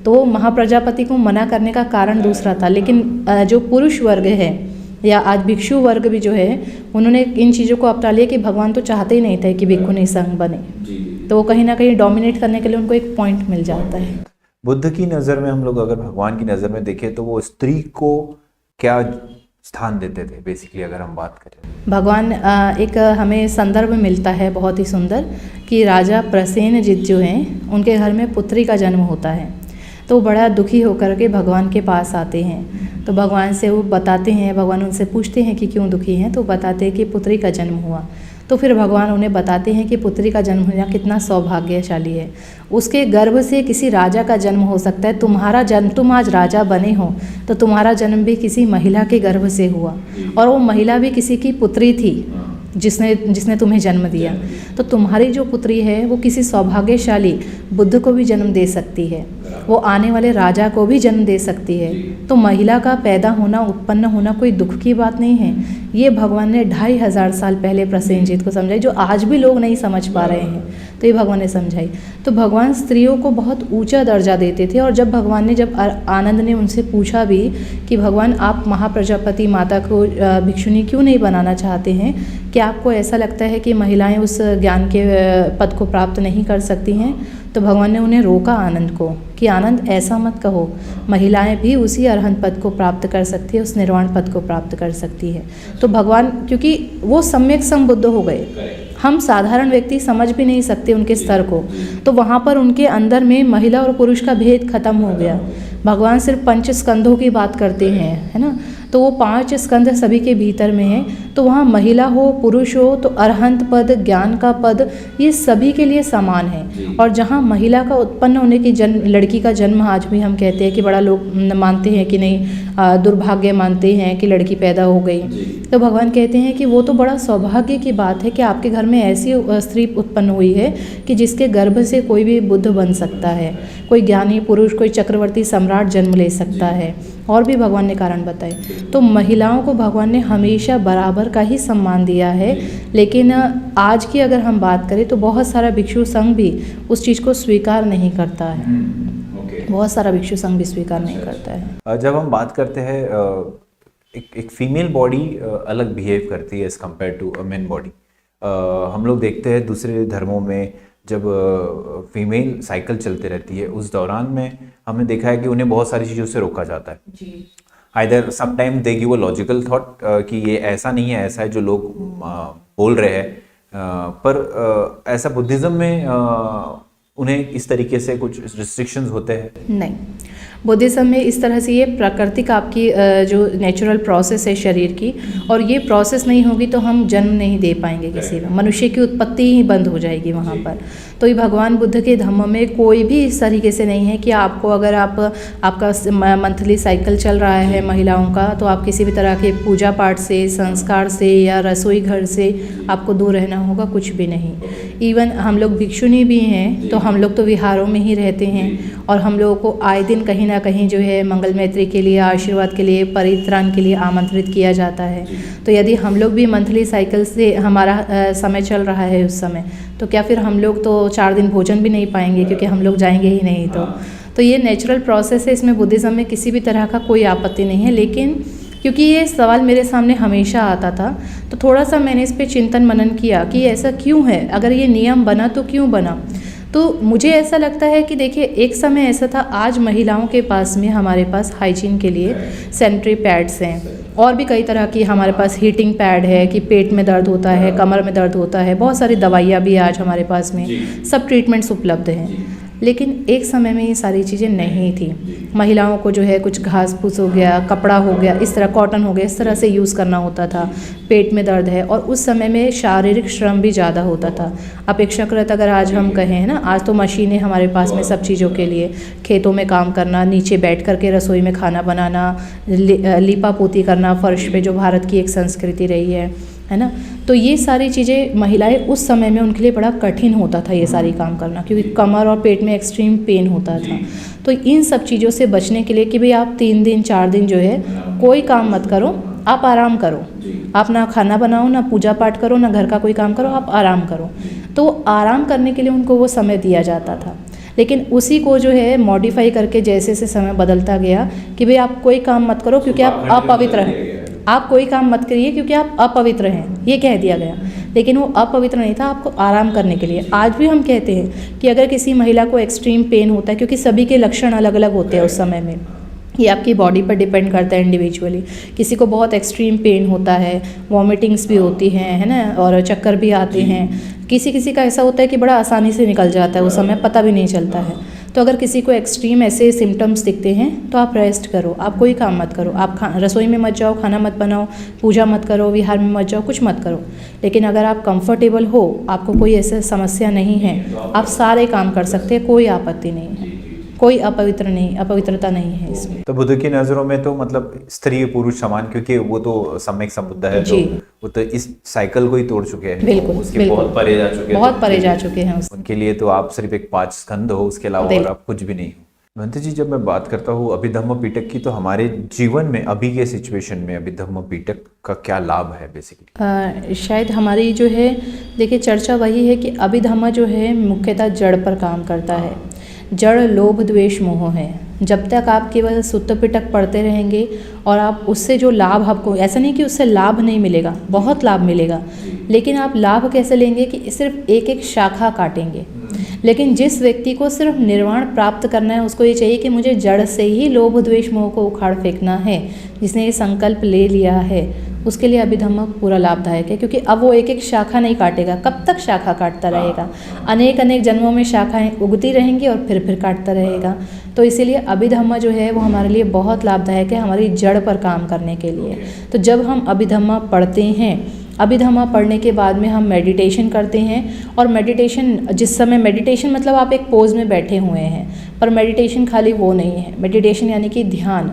तो महाप्रजापति को मना करने का कारण दूसरा था। लेकिन जो पुरुष वर्ग है या आज भिक्षु वर्ग भी जो है, उन्होंने इन चीज़ों को अपना लिया कि भगवान तो चाहते ही नहीं थे कि भिक्खुनी संघ बने, तो वो कहीं ना कहीं डोमिनेट करने के लिए उनको एक पॉइंट मिल जाता है। बुद्ध की नज़र में हम लोग अगर भगवान की नज़र में देखें तो वो स्त्री को क्या स्थान देते थे बेसिकली, अगर हम बात करें? भगवान एक हमें संदर्भ मिलता है बहुत ही सुंदर कि राजा प्रसेनजित जो हैं उनके घर में पुत्री का जन्म होता है, तो बड़ा दुखी होकर के भगवान के पास आते हैं। तो भगवान से वो बताते हैं, भगवान उनसे पूछते हैं कि क्यों दुखी हैं, तो बताते हैं कि पुत्री का जन्म हुआ। तो फिर भगवान उन्हें बताते हैं कि पुत्री का जन्म होना कितना सौभाग्यशाली है, उसके गर्भ से किसी राजा का जन्म हो सकता है। तुम्हारा जन्म, तुम आज राजा बने हो तो तुम्हारा जन्म भी किसी महिला के गर्भ से हुआ, और वो महिला भी किसी की पुत्री थी जिसने तुम्हें जन्म दिया। तो तुम्हारी जो पुत्री है वो किसी सौभाग्यशाली बुद्ध को भी जन्म दे सकती है, वो आने वाले राजा को भी जन्म दे सकती है। तो महिला का पैदा होना, उत्पन्न होना कोई दुख की बात नहीं है। ये भगवान ने 2500 साल पहले प्रसेनजित को समझाई, जो आज भी लोग नहीं समझ पा रहे हैं। तो ये भगवान ने समझाई। तो भगवान स्त्रियों को बहुत ऊंचा दर्जा देते थे, और जब भगवान ने आनंद ने उनसे पूछा भी कि भगवान आप महाप्रजापति माता को भिक्षुणी क्यों नहीं बनाना चाहते हैं, क्या आपको ऐसा लगता है कि महिलाएं उस ज्ञान के पद को प्राप्त नहीं कर सकती हैं? तो भगवान ने उन्हें रोका आनंद को कि आनंद ऐसा मत कहो, महिलाएं भी उसी अरहंत पद को प्राप्त कर सकती है, उस निर्वाण पद को प्राप्त कर सकती है। तो भगवान, क्योंकि वो सम्यक संबुद्ध हो गए, हम साधारण व्यक्ति समझ भी नहीं सकते उनके स्तर को, तो वहाँ पर उनके अंदर में महिला और पुरुष का भेद खत्म हो गया। भगवान सिर्फ 5 स्कंधों की बात करते हैं, है ना, तो वो 5 स्कंध सभी के भीतर में है। तो वहाँ महिला हो पुरुष हो, तो अरहंत पद, ज्ञान का पद, ये सभी के लिए समान है। और जहाँ महिला का उत्पन्न होने की लड़की का जन्म, आज भी हम कहते हैं कि बड़ा लोग मानते हैं कि नहीं, दुर्भाग्य मानते हैं कि लड़की पैदा हो गई, तो भगवान कहते हैं कि वो तो बड़ा सौभाग्य की बात है कि आपके घर में ऐसी स्त्री उत्पन्न हुई है कि जिसके गर्भ से कोई भी बुद्ध बन सकता है, कोई ज्ञानी पुरुष, कोई चक्रवर्ती सम्राट जन्म ले सकता है। और भी भगवान ने कारण बताए। तो महिलाओं को भगवान ने हमेशा बराबर का ही सम्मान दिया है। लेकिन आज की अगर हम बात करें तो बहुत सारा भिक्षु संघ भी उस चीज़ को स्वीकार नहीं करता है। बहुत सारा भिक्षु संघ भी स्वीकार नहीं करता है। जब हम बात करते हैं एक फीमेल बॉडी अलग बिहेव करती है as compare to a men body. हम लोग देखते हैं दूसरे धर्मों में जब फीमेल साइकिल चलते रहती है, उस दौरान में हमने देखा है कि उन्हें बहुत सारी चीज़ों से रोका जाता है। Either sometime they give a logical thought कि ये ऐसा नहीं है, ऐसा है जो लोग बोल रहे हैं, पर ऐसा बुद्धिज़्म में उन्हें इस तरीके से कुछ रिस्ट्रिक्शंस होते हैं? नहीं, बुद्धिज़्म में इस तरह से ये प्राकृतिक आपकी जो नेचुरल प्रोसेस है शरीर की, और ये प्रोसेस नहीं होगी तो हम जन्म नहीं दे पाएंगे किसी में, मनुष्य की उत्पत्ति ही बंद हो जाएगी वहाँ पर। तो ये भगवान बुद्ध के धम्म में कोई भी इस तरीके से नहीं है कि आपको, अगर आपका मंथली साइकिल चल रहा है महिलाओं का, तो आप किसी भी तरह के पूजा पाठ से, संस्कार से या रसोई घर से आपको दूर रहना होगा, कुछ भी नहीं। इवन हम लोग भिक्षुणी भी हैं तो हम लोग तो विहारों में ही रहते हैं, और हम लोगों को आए दिन कहीं ना कहीं जो है मंगल मैत्री के लिए, आशीर्वाद के लिए, परित्राण के लिए आमंत्रित किया जाता है। तो यदि हम लोग भी मंथली साइकिल से हमारा समय चल रहा है उस समय, तो क्या फिर हम लोग तो 4 दिन भोजन भी नहीं पाएंगे, क्योंकि हम लोग जाएंगे ही नहीं। तो ये नेचुरल प्रोसेस है, इसमें बुद्धिज़्म में किसी भी तरह का कोई आपत्ति नहीं है। लेकिन क्योंकि ये सवाल मेरे सामने हमेशा आता था, तो थोड़ा सा मैंने इस पर चिंतन मनन किया कि ऐसा क्यों है, अगर ये नियम बना तो क्यों बना। तो मुझे ऐसा लगता है कि देखिए, एक समय ऐसा था, आज महिलाओं के पास में, हमारे पास हाइजीन के लिए सैनिटरी पैड्स हैं, और भी कई तरह की हमारे पास हीटिंग पैड है कि पेट में दर्द होता है, कमर में दर्द होता है, बहुत सारी दवाइयाँ भी आज हमारे पास में, सब ट्रीटमेंट्स उपलब्ध हैं। लेकिन एक समय में ये सारी चीज़ें नहीं थी। महिलाओं को जो है कुछ घास फूस हो गया, कपड़ा हो गया, इस तरह कॉटन हो गया, इस तरह से यूज़ करना होता था। पेट में दर्द है, और उस समय में शारीरिक श्रम भी ज़्यादा होता था। अपेक्षाकृत अगर आज हम कहें ना, आज तो मशीनें हमारे पास में सब चीज़ों के लिए, खेतों में काम करना, नीचे बैठ करके रसोई में खाना बनाना, लीपा पोती करना फर्श पे, जो भारत की एक संस्कृति रही है ना। तो ये सारी चीज़ें महिलाएं उस समय में उनके लिए बड़ा कठिन होता था ये सारी काम करना, क्योंकि कमर और पेट में एक्सट्रीम पेन होता था। तो इन सब चीज़ों से बचने के लिए कि भाई आप 3 दिन 4 दिन जो है कोई काम मत करो, आप आराम करो, आप ना खाना बनाओ, ना पूजा पाठ करो, ना घर का कोई काम करो, आप आराम करो। तो आराम करने के लिए उनको वो समय दिया जाता था। लेकिन उसी को जो है मॉडिफाई करके जैसे से समय बदलता गया कि भाई आप कोई काम मत करो क्योंकि आप अपवित्र हैं, आप कोई काम मत करिए क्योंकि आप अपवित्र हैं, ये कह दिया गया। लेकिन वो अपवित्र नहीं था, आपको आराम करने के लिए। आज भी हम कहते हैं कि अगर किसी महिला को एक्सट्रीम पेन होता है, क्योंकि सभी के लक्षण अलग अलग होते हैं उस समय में, ये आपकी बॉडी पर डिपेंड करता है इंडिविजुअली। किसी को बहुत एक्सट्रीम पेन होता है, वॉमिटिंग्स भी होती हैं, है ना, और चक्कर भी आते हैं। किसी का ऐसा होता है कि बड़ा आसानी से निकल जाता है, उस समय पता भी नहीं चलता है। तो अगर किसी को एक्सट्रीम ऐसे सिम्टम्स दिखते हैं तो आप रेस्ट करो, आप कोई काम मत करो, आप रसोई में मत जाओ, खाना मत बनाओ, पूजा मत करो, विहार में मत जाओ, कुछ मत करो। लेकिन अगर आप कंफर्टेबल हो, आपको कोई ऐसा समस्या नहीं है, आप सारे काम कर सकते हैं, कोई आपत्ति नहीं है, कोई अपवित्रता नहीं है इसमें। तो बुद्ध की नज़रों में तो मतलब स्त्री पुरुष समान, क्योंकि वो तो सम्यक संबुद्ध है, तो वो तो इस साइकिल को ही तोड़ चुके हैं, बिल्कुल, उसके बहुत परे जा चुके हैं, बहुत परे जा चुके हैं। उनके लिए तो आप सिर्फ एक 5 स्कंद हो, उसके अलावा और आप कुछ भी नहीं हो। महंत जी, जब मैं बात करता हूँ अभिधम्म पिटक की, तो हमारे जीवन में अभी के सिचुएशन में अभिधम्म पिटक का क्या लाभ है बेसिकली? शायद हमारी जो है, देखिए चर्चा वही है कि अभिधम्म जो है मुख्यतः जड़ पर काम करता है। जड़ लोभ द्वेष मोह है। जब तक आप केवल सुत्त पिटक पढ़ते रहेंगे और आप उससे जो लाभ, आपको ऐसा नहीं कि उससे लाभ नहीं मिलेगा, बहुत लाभ मिलेगा, लेकिन आप लाभ कैसे लेंगे कि सिर्फ एक एक शाखा काटेंगे। लेकिन जिस व्यक्ति को सिर्फ निर्वाण प्राप्त करना है, उसको ये चाहिए कि मुझे जड़ से ही लोभ द्वेष मोह को उखाड़ फेंकना है, जिसने ये संकल्प ले लिया है, उसके लिए अभिधम्म पूरा लाभदायक है। क्योंकि अब वो एक एक शाखा नहीं काटेगा, कब तक शाखा काटता रहेगा, अनेक अनेक जन्मों में शाखाएं उगती रहेंगी और फिर काटता रहेगा। तो इसीलिए अभिधम्म जो है वो हमारे लिए बहुत लाभदायक है, हमारी जड़ पर काम करने के लिए। तो जब हम अभिधम्म पढ़ते हैं, अभिधम्म पढ़ने के बाद में हम मेडिटेशन करते हैं। और मेडिटेशन, जिस समय मेडिटेशन मतलब आप एक पोज में बैठे हुए हैं, पर मेडिटेशन खाली वो नहीं है। मेडिटेशन यानी कि ध्यान,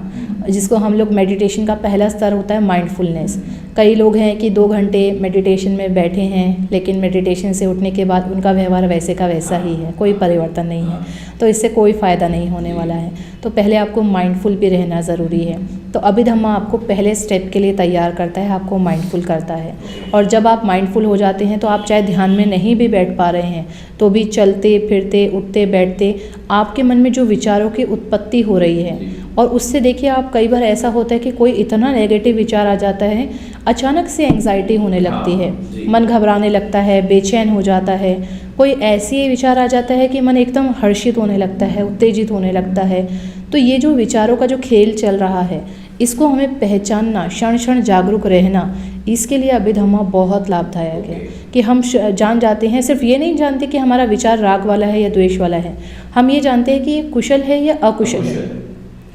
जिसको हम लोग, मेडिटेशन का पहला स्तर होता है माइंडफुलनेस। कई लोग हैं कि 2 घंटे मेडिटेशन में बैठे हैं, लेकिन मेडिटेशन से उठने के बाद उनका व्यवहार वैसे का वैसा ही है, कोई परिवर्तन नहीं है। तो इससे कोई फ़ायदा नहीं होने वाला है। तो पहले आपको माइंडफुल भी रहना ज़रूरी है। तो अभिधम्म आपको पहले स्टेप के लिए तैयार करता है, आपको माइंडफुल करता है। और जब आप माइंडफुल हो जाते हैं तो आप चाहे ध्यान में नहीं भी बैठ पा रहे हैं, तो भी चलते फिरते उठते बैठते आपके मन में जो विचारों की उत्पत्ति हो रही है, और उससे देखिए आप, कई बार ऐसा होता है कि कोई इतना नेगेटिव विचार आ जाता है, अचानक से एंग्जाइटी होने लगती है, मन घबराने लगता है, बेचैन हो जाता है। कोई ऐसी विचार आ जाता है कि मन एकदम हर्षित होने लगता है, उत्तेजित होने लगता है। तो ये जो विचारों का जो खेल चल रहा है, इसको हमें पहचानना, क्षण क्षण जागरूक रहना, इसके लिए अभिधम्म बहुत लाभदायक है। कि हम जान जाते हैं, सिर्फ ये नहीं जानते कि हमारा विचार राग वाला है या द्वेष वाला है, हम ये जानते हैं कि ये कुशल है या अकुशल है।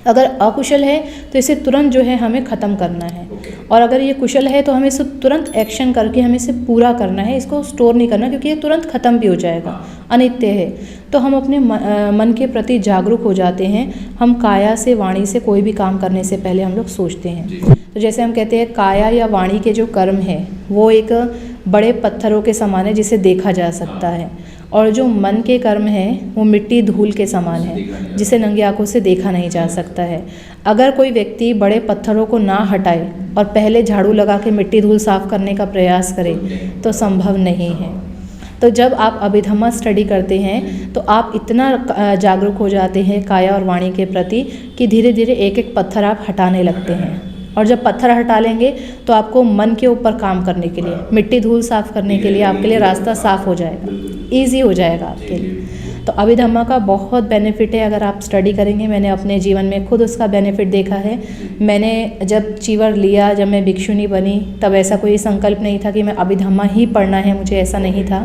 अगर अकुशल है तो इसे तुरंत जो है हमें ख़त्म करना है, और अगर ये कुशल है तो हमें इसे तुरंत एक्शन करके हमें इसे पूरा करना है, इसको स्टोर नहीं करना, क्योंकि ये तुरंत ख़त्म भी हो जाएगा, अनित्य है। तो हम अपने मन के प्रति जागरूक हो जाते हैं। हम काया से, वाणी से कोई भी काम करने से पहले हम लोग सोचते हैं। तो जैसे हम कहते हैं काया या वाणी के जो कर्म है वो एक बड़े पत्थरों के समान है, जिसे देखा जा सकता है, और जो मन के कर्म हैं वो मिट्टी धूल के समान है, जिसे नंगी आंखों से देखा नहीं जा सकता है। अगर कोई व्यक्ति बड़े पत्थरों को ना हटाए और पहले झाड़ू लगा के मिट्टी धूल साफ करने का प्रयास करे तो संभव नहीं है। तो जब आप अभिधम्म स्टडी करते हैं तो आप इतना जागरूक हो जाते हैं काया और वाणी के प्रति कि धीरे धीरे एक एक पत्थर आप हटाने लगते हैं। और जब पत्थर हटा लेंगे तो आपको मन के ऊपर काम करने के लिए, मिट्टी धूल साफ करने के लिए आपके लिए रास्ता साफ हो जाएगा, ईजी हो जाएगा आपके लिए। तो अभिधम्म का बहुत बेनिफिट है अगर आप स्टडी करेंगे। मैंने अपने जीवन में खुद उसका बेनिफिट देखा है। मैंने जब चीवर लिया, जब मैं भिक्षुणी बनी, तब ऐसा कोई संकल्प नहीं था कि मैं अभिधम्म ही पढ़ना है, मुझे ऐसा नहीं था।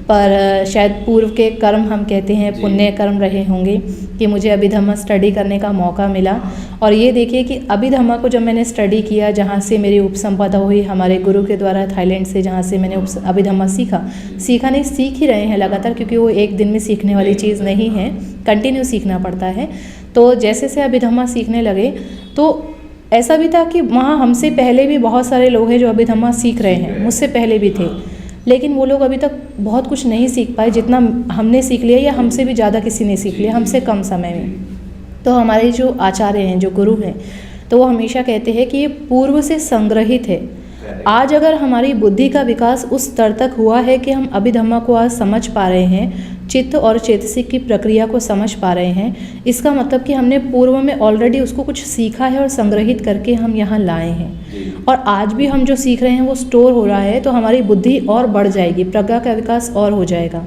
पर शायद पूर्व के कर्म, हम कहते हैं पुण्य कर्म रहे होंगे कि मुझे अभिधम्म स्टडी करने का मौका मिला। और ये देखिए कि अभिधम्म को जब मैंने स्टडी किया, जहाँ से मेरी उपसंपदा हुई हमारे गुरु के द्वारा, थाईलैंड से, जहाँ से मैंने अभिधम्म सीखा नहीं, सीख ही रहे हैं लगातार, क्योंकि वो एक दिन में सीखने वाली चीज़ नहीं है, कंटिन्यू सीखना पड़ता है। तो जैसे से अभिधम्म सीखने लगे तो ऐसा भी था कि वहाँ हमसे पहले भी बहुत सारे लोग हैं जो अभिधम्म सीख रहे हैं, मुझसे पहले भी थे, लेकिन वो लोग अभी तक बहुत कुछ नहीं सीख पाए जितना हमने सीख लिया, या हमसे भी ज़्यादा किसी ने सीख लिया, हमसे कम समय में। तो हमारे जो आचार्य हैं, जो गुरु हैं, तो वो हमेशा कहते हैं कि ये पूर्व से संग्रहित है। आज अगर हमारी बुद्धि का विकास उस स्तर तक हुआ है कि हम अभिधम्म को आज समझ पा रहे हैं, चित्त और चेतसिक की प्रक्रिया को समझ पा रहे हैं, इसका मतलब कि हमने पूर्व में ऑलरेडी उसको कुछ सीखा है और संग्रहित करके हम यहाँ लाए हैं। और आज भी हम जो सीख रहे हैं वो स्टोर हो रहा है, तो हमारी बुद्धि और बढ़ जाएगी, प्रज्ञा का विकास और हो जाएगा।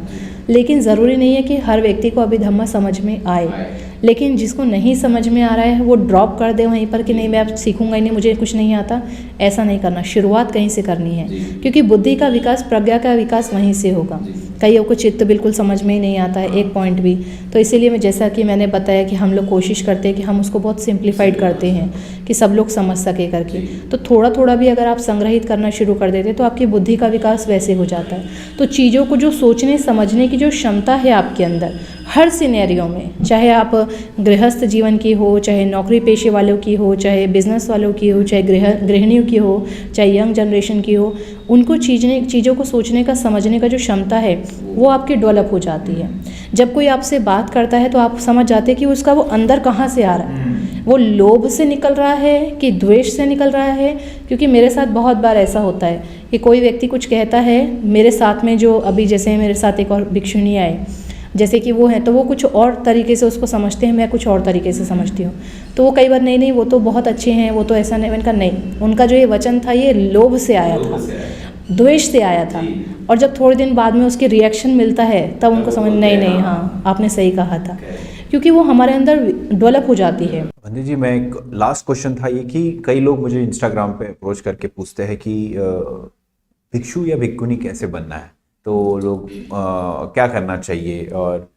लेकिन ज़रूरी नहीं है कि हर व्यक्ति को अभिधम्म समझ में आए, लेकिन जिसको नहीं समझ में आ रहा है वो ड्रॉप कर दे वहीं पर कि नहीं मैं अब सीखूंगा ही नहीं, मुझे कुछ नहीं आता। ऐसा नहीं करना, शुरुआत कहीं से करनी है, क्योंकि बुद्धि का विकास, प्रज्ञा का विकास वहीं से होगा। कईयों को चित्त बिल्कुल समझ में ही नहीं आता है, एक पॉइंट भी। तो इसीलिए मैं, जैसा कि मैंने बताया कि हम लोग कोशिश करते हैं कि हम उसको बहुत सिंप्लीफाइड करते हैं कि सब लोग समझ सके करके। तो थोड़ा थोड़ा भी अगर आप संग्रहित करना शुरू कर देते तो आपकी बुद्धि का विकास वैसे हो जाता है। तो चीज़ों को जो सोचने समझने की जो क्षमता है आपके अंदर, हर सिनेरियो में, चाहे आप गृहस्थ जीवन की हो, चाहे नौकरी पेशे वालों की हो, चाहे बिजनेस वालों की हो, चाहे गृहिणियों की हो, चाहे यंग जनरेशन की हो, उनको चीज़ों को सोचने का, समझने का जो क्षमता है वो आपकी डेवलप हो जाती है। जब कोई आपसे बात करता है तो आप समझ जाते हैं कि उसका वो अंदर कहाँ से आ रहा है, वो लोभ से निकल रहा है कि द्वेष से निकल रहा है। क्योंकि मेरे साथ बहुत बार ऐसा होता है कि कोई व्यक्ति कुछ कहता है, मेरे साथ में जो अभी जैसे मेरे साथ एक और भिक्षुणी आए, जैसे कि वो है तो वो कुछ और तरीके से उसको समझते हैं, मैं कुछ और तरीके से समझती हूँ। तो वो कई बार नहीं वो तो बहुत अच्छे हैं, वो तो ऐसा नहीं, मैंने कहा नहीं, उनका जो ये वचन था ये लोभ से आया था, द्वेष से आया था। और जब थोड़े दिन बाद में उसके रिएक्शन मिलता है तब उनको समझ नहीं हाँ आपने सही कहा था, क्योंकि वो हमारे अंदर डेवलप हो जाती है। बंदी जी, मैं एक लास्ट क्वेश्चन था ये कि कई लोग मुझे इंस्टाग्राम पे अप्रोच करके पूछते हैं कि भिक्षु या भिक्षुनी कैसे बनना है, तो लोग क्या करना चाहिए, और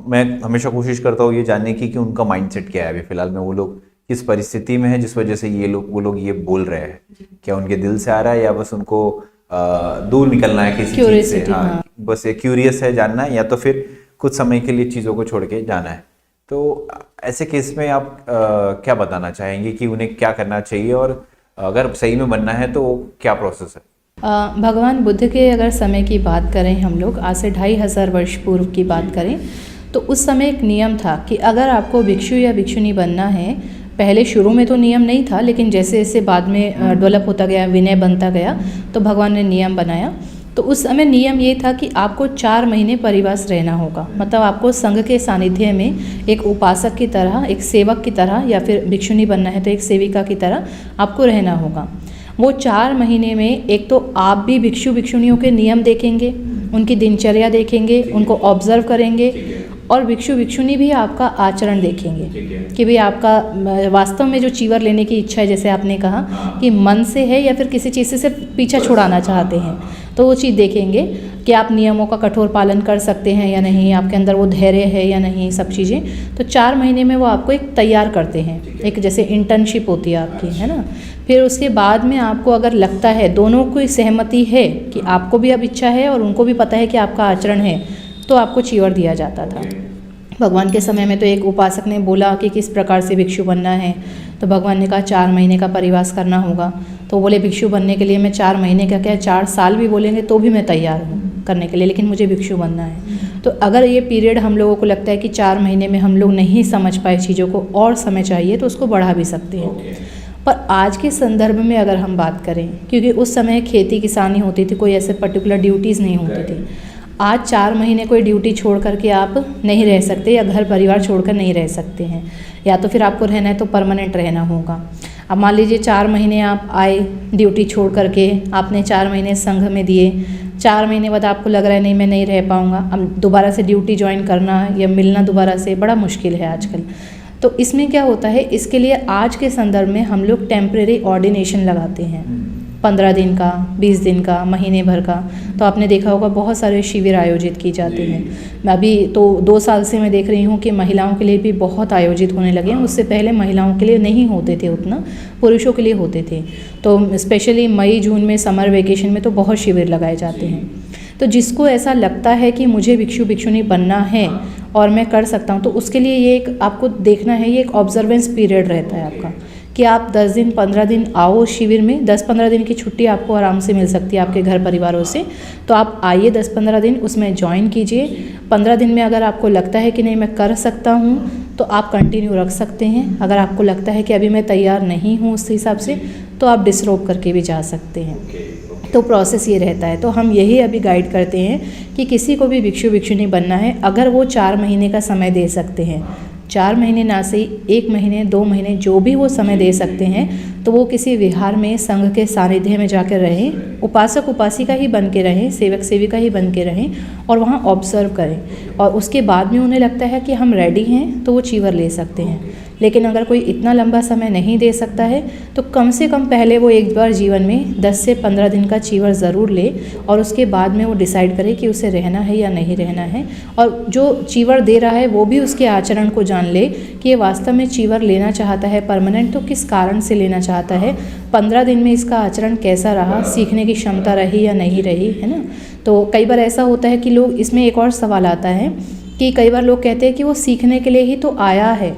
मैं हमेशा कोशिश करता हूँ ये जानने की कि उनका माइंडसेट क्या है अभी फिलहाल में, वो लोग किस परिस्थिति में है जिस वजह से वो लोग ये बोल रहे हैं। क्या उनके दिल से आ रहा है या बस उनको दूर निकलना है किसी चीज से, हाँ बस ये क्यूरियस है जानना है, या तो फिर कुछ समय के लिए चीज़ों को छोड़ के जाना है। तो ऐसे केस में आप क्या बताना चाहेंगे कि उन्हें क्या करना चाहिए, और अगर सही में बनना है तो क्या प्रोसेस है? भगवान बुद्ध के अगर समय की बात करें, हम लोग आज से 2500 वर्ष पूर्व की बात करें तो उस समय एक नियम था कि अगर आपको भिक्षु या भिक्षुनी बनना है, पहले शुरू में तो नियम नहीं था, लेकिन जैसे जैसे बाद में डेवलप होता गया, विनय बनता गया, तो भगवान ने नियम बनाया। तो उस समय नियम ये था कि आपको 4 महीने परिवास रहना होगा, मतलब आपको संघ के सानिध्य में एक उपासक की तरह, एक सेवक की तरह, या फिर भिक्षुनी बनना है तो एक सेविका की तरह आपको रहना होगा। वो 4 महीने में एक तो आप भी भिक्षु भिक्षुणियों के नियम देखेंगे, उनकी दिनचर्या देखेंगे, उनको ऑब्जर्व करेंगे, और भिक्षु भिक्षुणी भी आपका आचरण देखेंगे कि भाई आपका वास्तव में जो चीवर लेने की इच्छा है, जैसे आपने कहा कि मन से है या फिर किसी चीज़ से सिर्फ पीछा छुड़ाना चाहते हैं, तो वो चीज़ देखेंगे कि आप नियमों का कठोर पालन कर सकते हैं या नहीं, आपके अंदर वो धैर्य है या नहीं, सब चीज़ें। तो 4 महीने में वो आपको एक तैयार करते हैं, एक जैसे इंटर्नशिप होती है आपकी, है ना। फिर उसके बाद में आपको अगर लगता है, दोनों की सहमति है कि आपको भी अब इच्छा है और उनको भी पता है कि आपका आचरण है, तो आपको चीवर दिया जाता था। भगवान के समय में तो एक उपासक ने बोला कि किस प्रकार से भिक्षु बनना है, तो भगवान ने कहा 4 महीने का परिवास करना होगा। तो बोले भिक्षु बनने के लिए मैं 4 महीने का क्या 4 साल भी बोलेंगे तो भी मैं तैयार हूँ करने के लिए, लेकिन मुझे भिक्षु बनना है। तो अगर ये पीरियड हम लोगों को लगता है कि 4 महीने में हम लोग नहीं समझ पाए चीज़ों को और समय चाहिए, तो उसको बढ़ा भी सकते हैं। पर आज के संदर्भ में अगर हम बात करें, क्योंकि उस समय खेती किसानी होती थी, कोई ऐसे पर्टिकुलर ड्यूटीज़ नहीं होती थी। आज 4 महीने कोई ड्यूटी छोड़ करके आप नहीं रह सकते, या घर परिवार छोड़कर नहीं रह सकते हैं, या तो फिर आपको रहना है तो परमानेंट रहना होगा। अब मान लीजिए 4 महीने आप आए ड्यूटी छोड़ करके, आपने 4 महीने संघ में दिए, 4 महीने बाद आपको लग रहा है नहीं मैं नहीं रह पाऊँगा, अब दोबारा से ड्यूटी ज्वाइन करना या मिलना दोबारा से बड़ा मुश्किल है आजकल। तो इसमें क्या होता है, इसके लिए आज के संदर्भ में हम लोग टेम्परेरी ऑर्डिनेशन लगाते हैं, 15 दिन का, 20 दिन का, महीने भर का। तो आपने देखा होगा बहुत सारे शिविर आयोजित की जाते हैं। मैं अभी तो 2 साल से मैं देख रही हूँ कि महिलाओं के लिए भी बहुत आयोजित होने लगे हैं। उससे पहले महिलाओं के लिए नहीं होते थे उतना, पुरुषों के लिए होते थे। तो स्पेशली मई जून में समर वेकेशन में तो बहुत शिविर लगाए जाते हैं। तो जिसको ऐसा लगता है कि मुझे भिक्षु भिक्षुणी बनना है और मैं कर सकता हूँ, तो उसके लिए ये एक आपको देखना है, ये एक ऑब्जर्वेंस पीरियड रहता है आपका, कि आप 10 दिन 15 दिन आओ शिविर में। 10-15 दिन की छुट्टी आपको आराम से मिल सकती है आपके घर परिवारों से। तो आप आइए 10-15 दिन उसमें ज्वाइन कीजिए। 15 दिन में अगर आपको लगता है कि नहीं मैं कर सकता हूँ, तो आप कंटिन्यू रख सकते हैं। अगर आपको लगता है कि अभी मैं तैयार नहीं हूँ उस हिसाब से, तो आप डिसरोब करके भी जा सकते हैं। तो प्रोसेस ये रहता है। तो हम यही अभी गाइड करते हैं कि किसी को भी भिक्षु भिक्षुणी बनना है, अगर वो 4 महीने का समय दे सकते हैं, 4 महीने ना सही 1 महीने 2 महीने जो भी वो समय दे सकते हैं, तो वो किसी विहार में संघ के सानिध्य में जाकर रहें, उपासक उपासिका ही बन के रहें, सेवक सेविका ही बन के रहें, और वहाँ ऑब्जर्व करें। और उसके बाद में उन्हें लगता है कि हम रेडी हैं, तो वो चीवर ले सकते हैं। लेकिन अगर कोई इतना लंबा समय नहीं दे सकता है, तो कम से कम पहले वो एक बार जीवन में 10 से 15 दिन का चीवर ज़रूर ले, और उसके बाद में वो डिसाइड करे कि उसे रहना है या नहीं रहना है। और जो चीवर दे रहा है वो भी उसके आचरण को जान ले कि ये वास्तव में चीवर लेना चाहता है परमानेंट, तो किस कारण से लेना चाहता है, 15 दिन में इसका आचरण कैसा रहा, सीखने की क्षमता रही या नहीं रही, है ना। तो कई बार ऐसा होता है कि लोग, इसमें एक और सवाल आता है कि कई बार लोग कहते हैं कि वो सीखने के लिए ही तो आया है।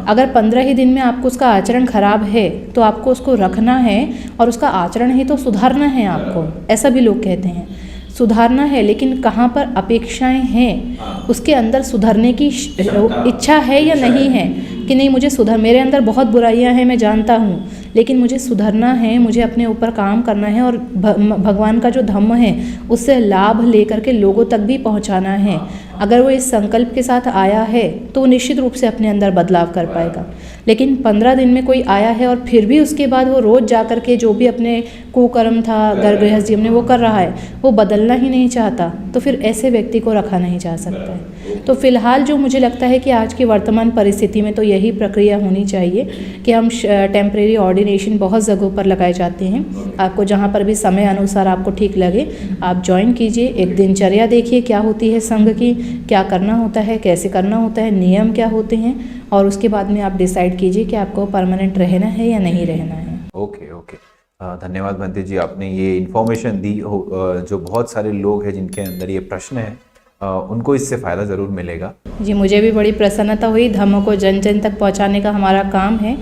अगर 15 ही दिन में आपको उसका आचरण खराब है तो आपको उसको रखना है और उसका आचरण ही तो सुधारना है आपको, ऐसा भी लोग कहते हैं। सुधारना है, लेकिन कहाँ पर अपेक्षाएं हैं, उसके अंदर सुधरने की इच्छा है या नहीं है, कि नहीं मुझे सुधर, मेरे अंदर बहुत बुराइयां हैं मैं जानता हूँ, लेकिन मुझे सुधरना है, मुझे अपने ऊपर काम करना है और भगवान का जो धम्म है उससे लाभ लेकर के लोगों तक भी पहुँचाना है। अगर वो इस संकल्प के साथ आया है तो निश्चित रूप से अपने अंदर बदलाव कर पाएगा। लेकिन 15 दिन में कोई आया है और फिर भी उसके बाद वो रोज़ जा कर के जो भी अपने कुकर्म था घर गृहस्थ जीवन में वो कर रहा है, वो बदलना ही नहीं चाहता, तो फिर ऐसे व्यक्ति को रखा नहीं जा सकता है। तो फिलहाल जो मुझे लगता है कि आज की वर्तमान परिस्थिति में तो यही प्रक्रिया होनी चाहिए कि हम टेम्परेरी ऑर्डिनेशन बहुत जगहों पर लगाए जाते हैं। आपको जहाँ पर भी समय अनुसार आपको ठीक लगे आप ज्वाइन कीजिए, एक दिनचर्या देखिए क्या होती है संघ की, क्या करना होता है, कैसे करना होता है, नियम क्या होते हैं, और उसके बाद में आप डिसाइड कीजिए कि आपको परमानेंट रहना है या नहीं रहना है। ओके ओके, धन्यवाद बंटी जी, आपने ये इन्फॉर्मेशन दी। जो बहुत सारे लोग हैं जिनके अंदर ये प्रश्न है उनको इससे फ़ायदा ज़रूर मिलेगा। जी, मुझे भी बड़ी प्रसन्नता हुई। धम्म को जन जन तक पहुंचाने का हमारा काम है,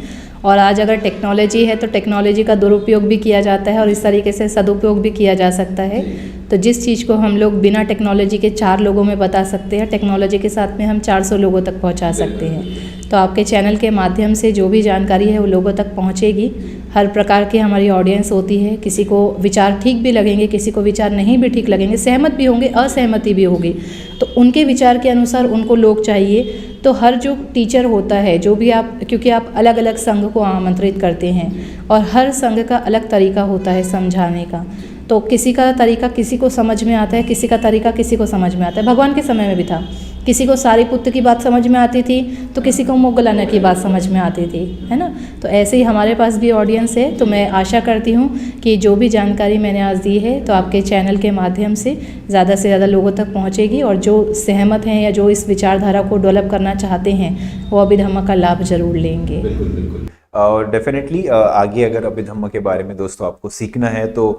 और आज अगर टेक्नोलॉजी है तो टेक्नोलॉजी का दुरुपयोग भी किया जाता है और इस तरीके से सदुपयोग भी किया जा सकता है। तो जिस चीज़ को हम लोग बिना टेक्नोलॉजी के 4 लोगों में बता सकते हैं, टेक्नोलॉजी के साथ में हम 400 लोगों तक पहुंचा सकते हैं। तो आपके चैनल के माध्यम से जो भी जानकारी है वो लोगों तक पहुंचेगी। हर प्रकार की हमारी ऑडियंस होती है, किसी को विचार ठीक भी लगेंगे, किसी को विचार नहीं भी ठीक लगेंगे, सहमत भी होंगे, असहमति भी होगी, तो उनके विचार के अनुसार उनको लोग चाहिए। तो हर जो टीचर होता है, जो भी आप, क्योंकि आप अलग अलग संघ को आमंत्रित करते हैं और हर संघ का अलग तरीका होता है समझाने का, तो किसी का तरीका किसी को समझ में आता है, किसी का तरीका किसी को समझ में आता है। भगवान के समय में भी था, किसी को सारीपुत्र की बात समझ में आती थी तो किसी को मोगलाना की बात समझ में आती थी, है ना। तो ऐसे ही हमारे पास भी ऑडियंस है। तो मैं आशा करती हूँ कि जो भी जानकारी मैंने आज दी है तो आपके चैनल के माध्यम से ज़्यादा लोगों तक पहुँचेगी, और जो सहमत हैं या जो इस विचारधारा को डेवलप करना चाहते हैं वो अभिधम्म का लाभ जरूर लेंगे। बिल्कुल बिल्कुल, और डेफिनेटली आगे अगर अभिधम्म के बारे में दोस्तों आपको सीखना है तो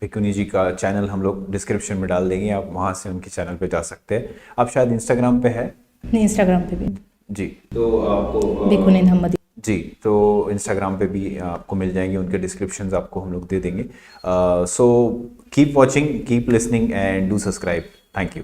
भिकुनी जी का चैनल हम लोग डिस्क्रिप्शन में डाल देंगे, आप वहाँ से उनके चैनल पे जा सकते हैं। आप शायद इंस्टाग्राम पे है? नहीं, इंस्टाग्राम पे भी जी, तो आपको भिकुनी धम्म जी, तो इंस्टाग्राम पे भी आपको मिल जाएंगे, उनके डिस्क्रिप्शंस आपको हम लोग दे देंगे। So keep watching, keep listening and do subscribe. Thank you.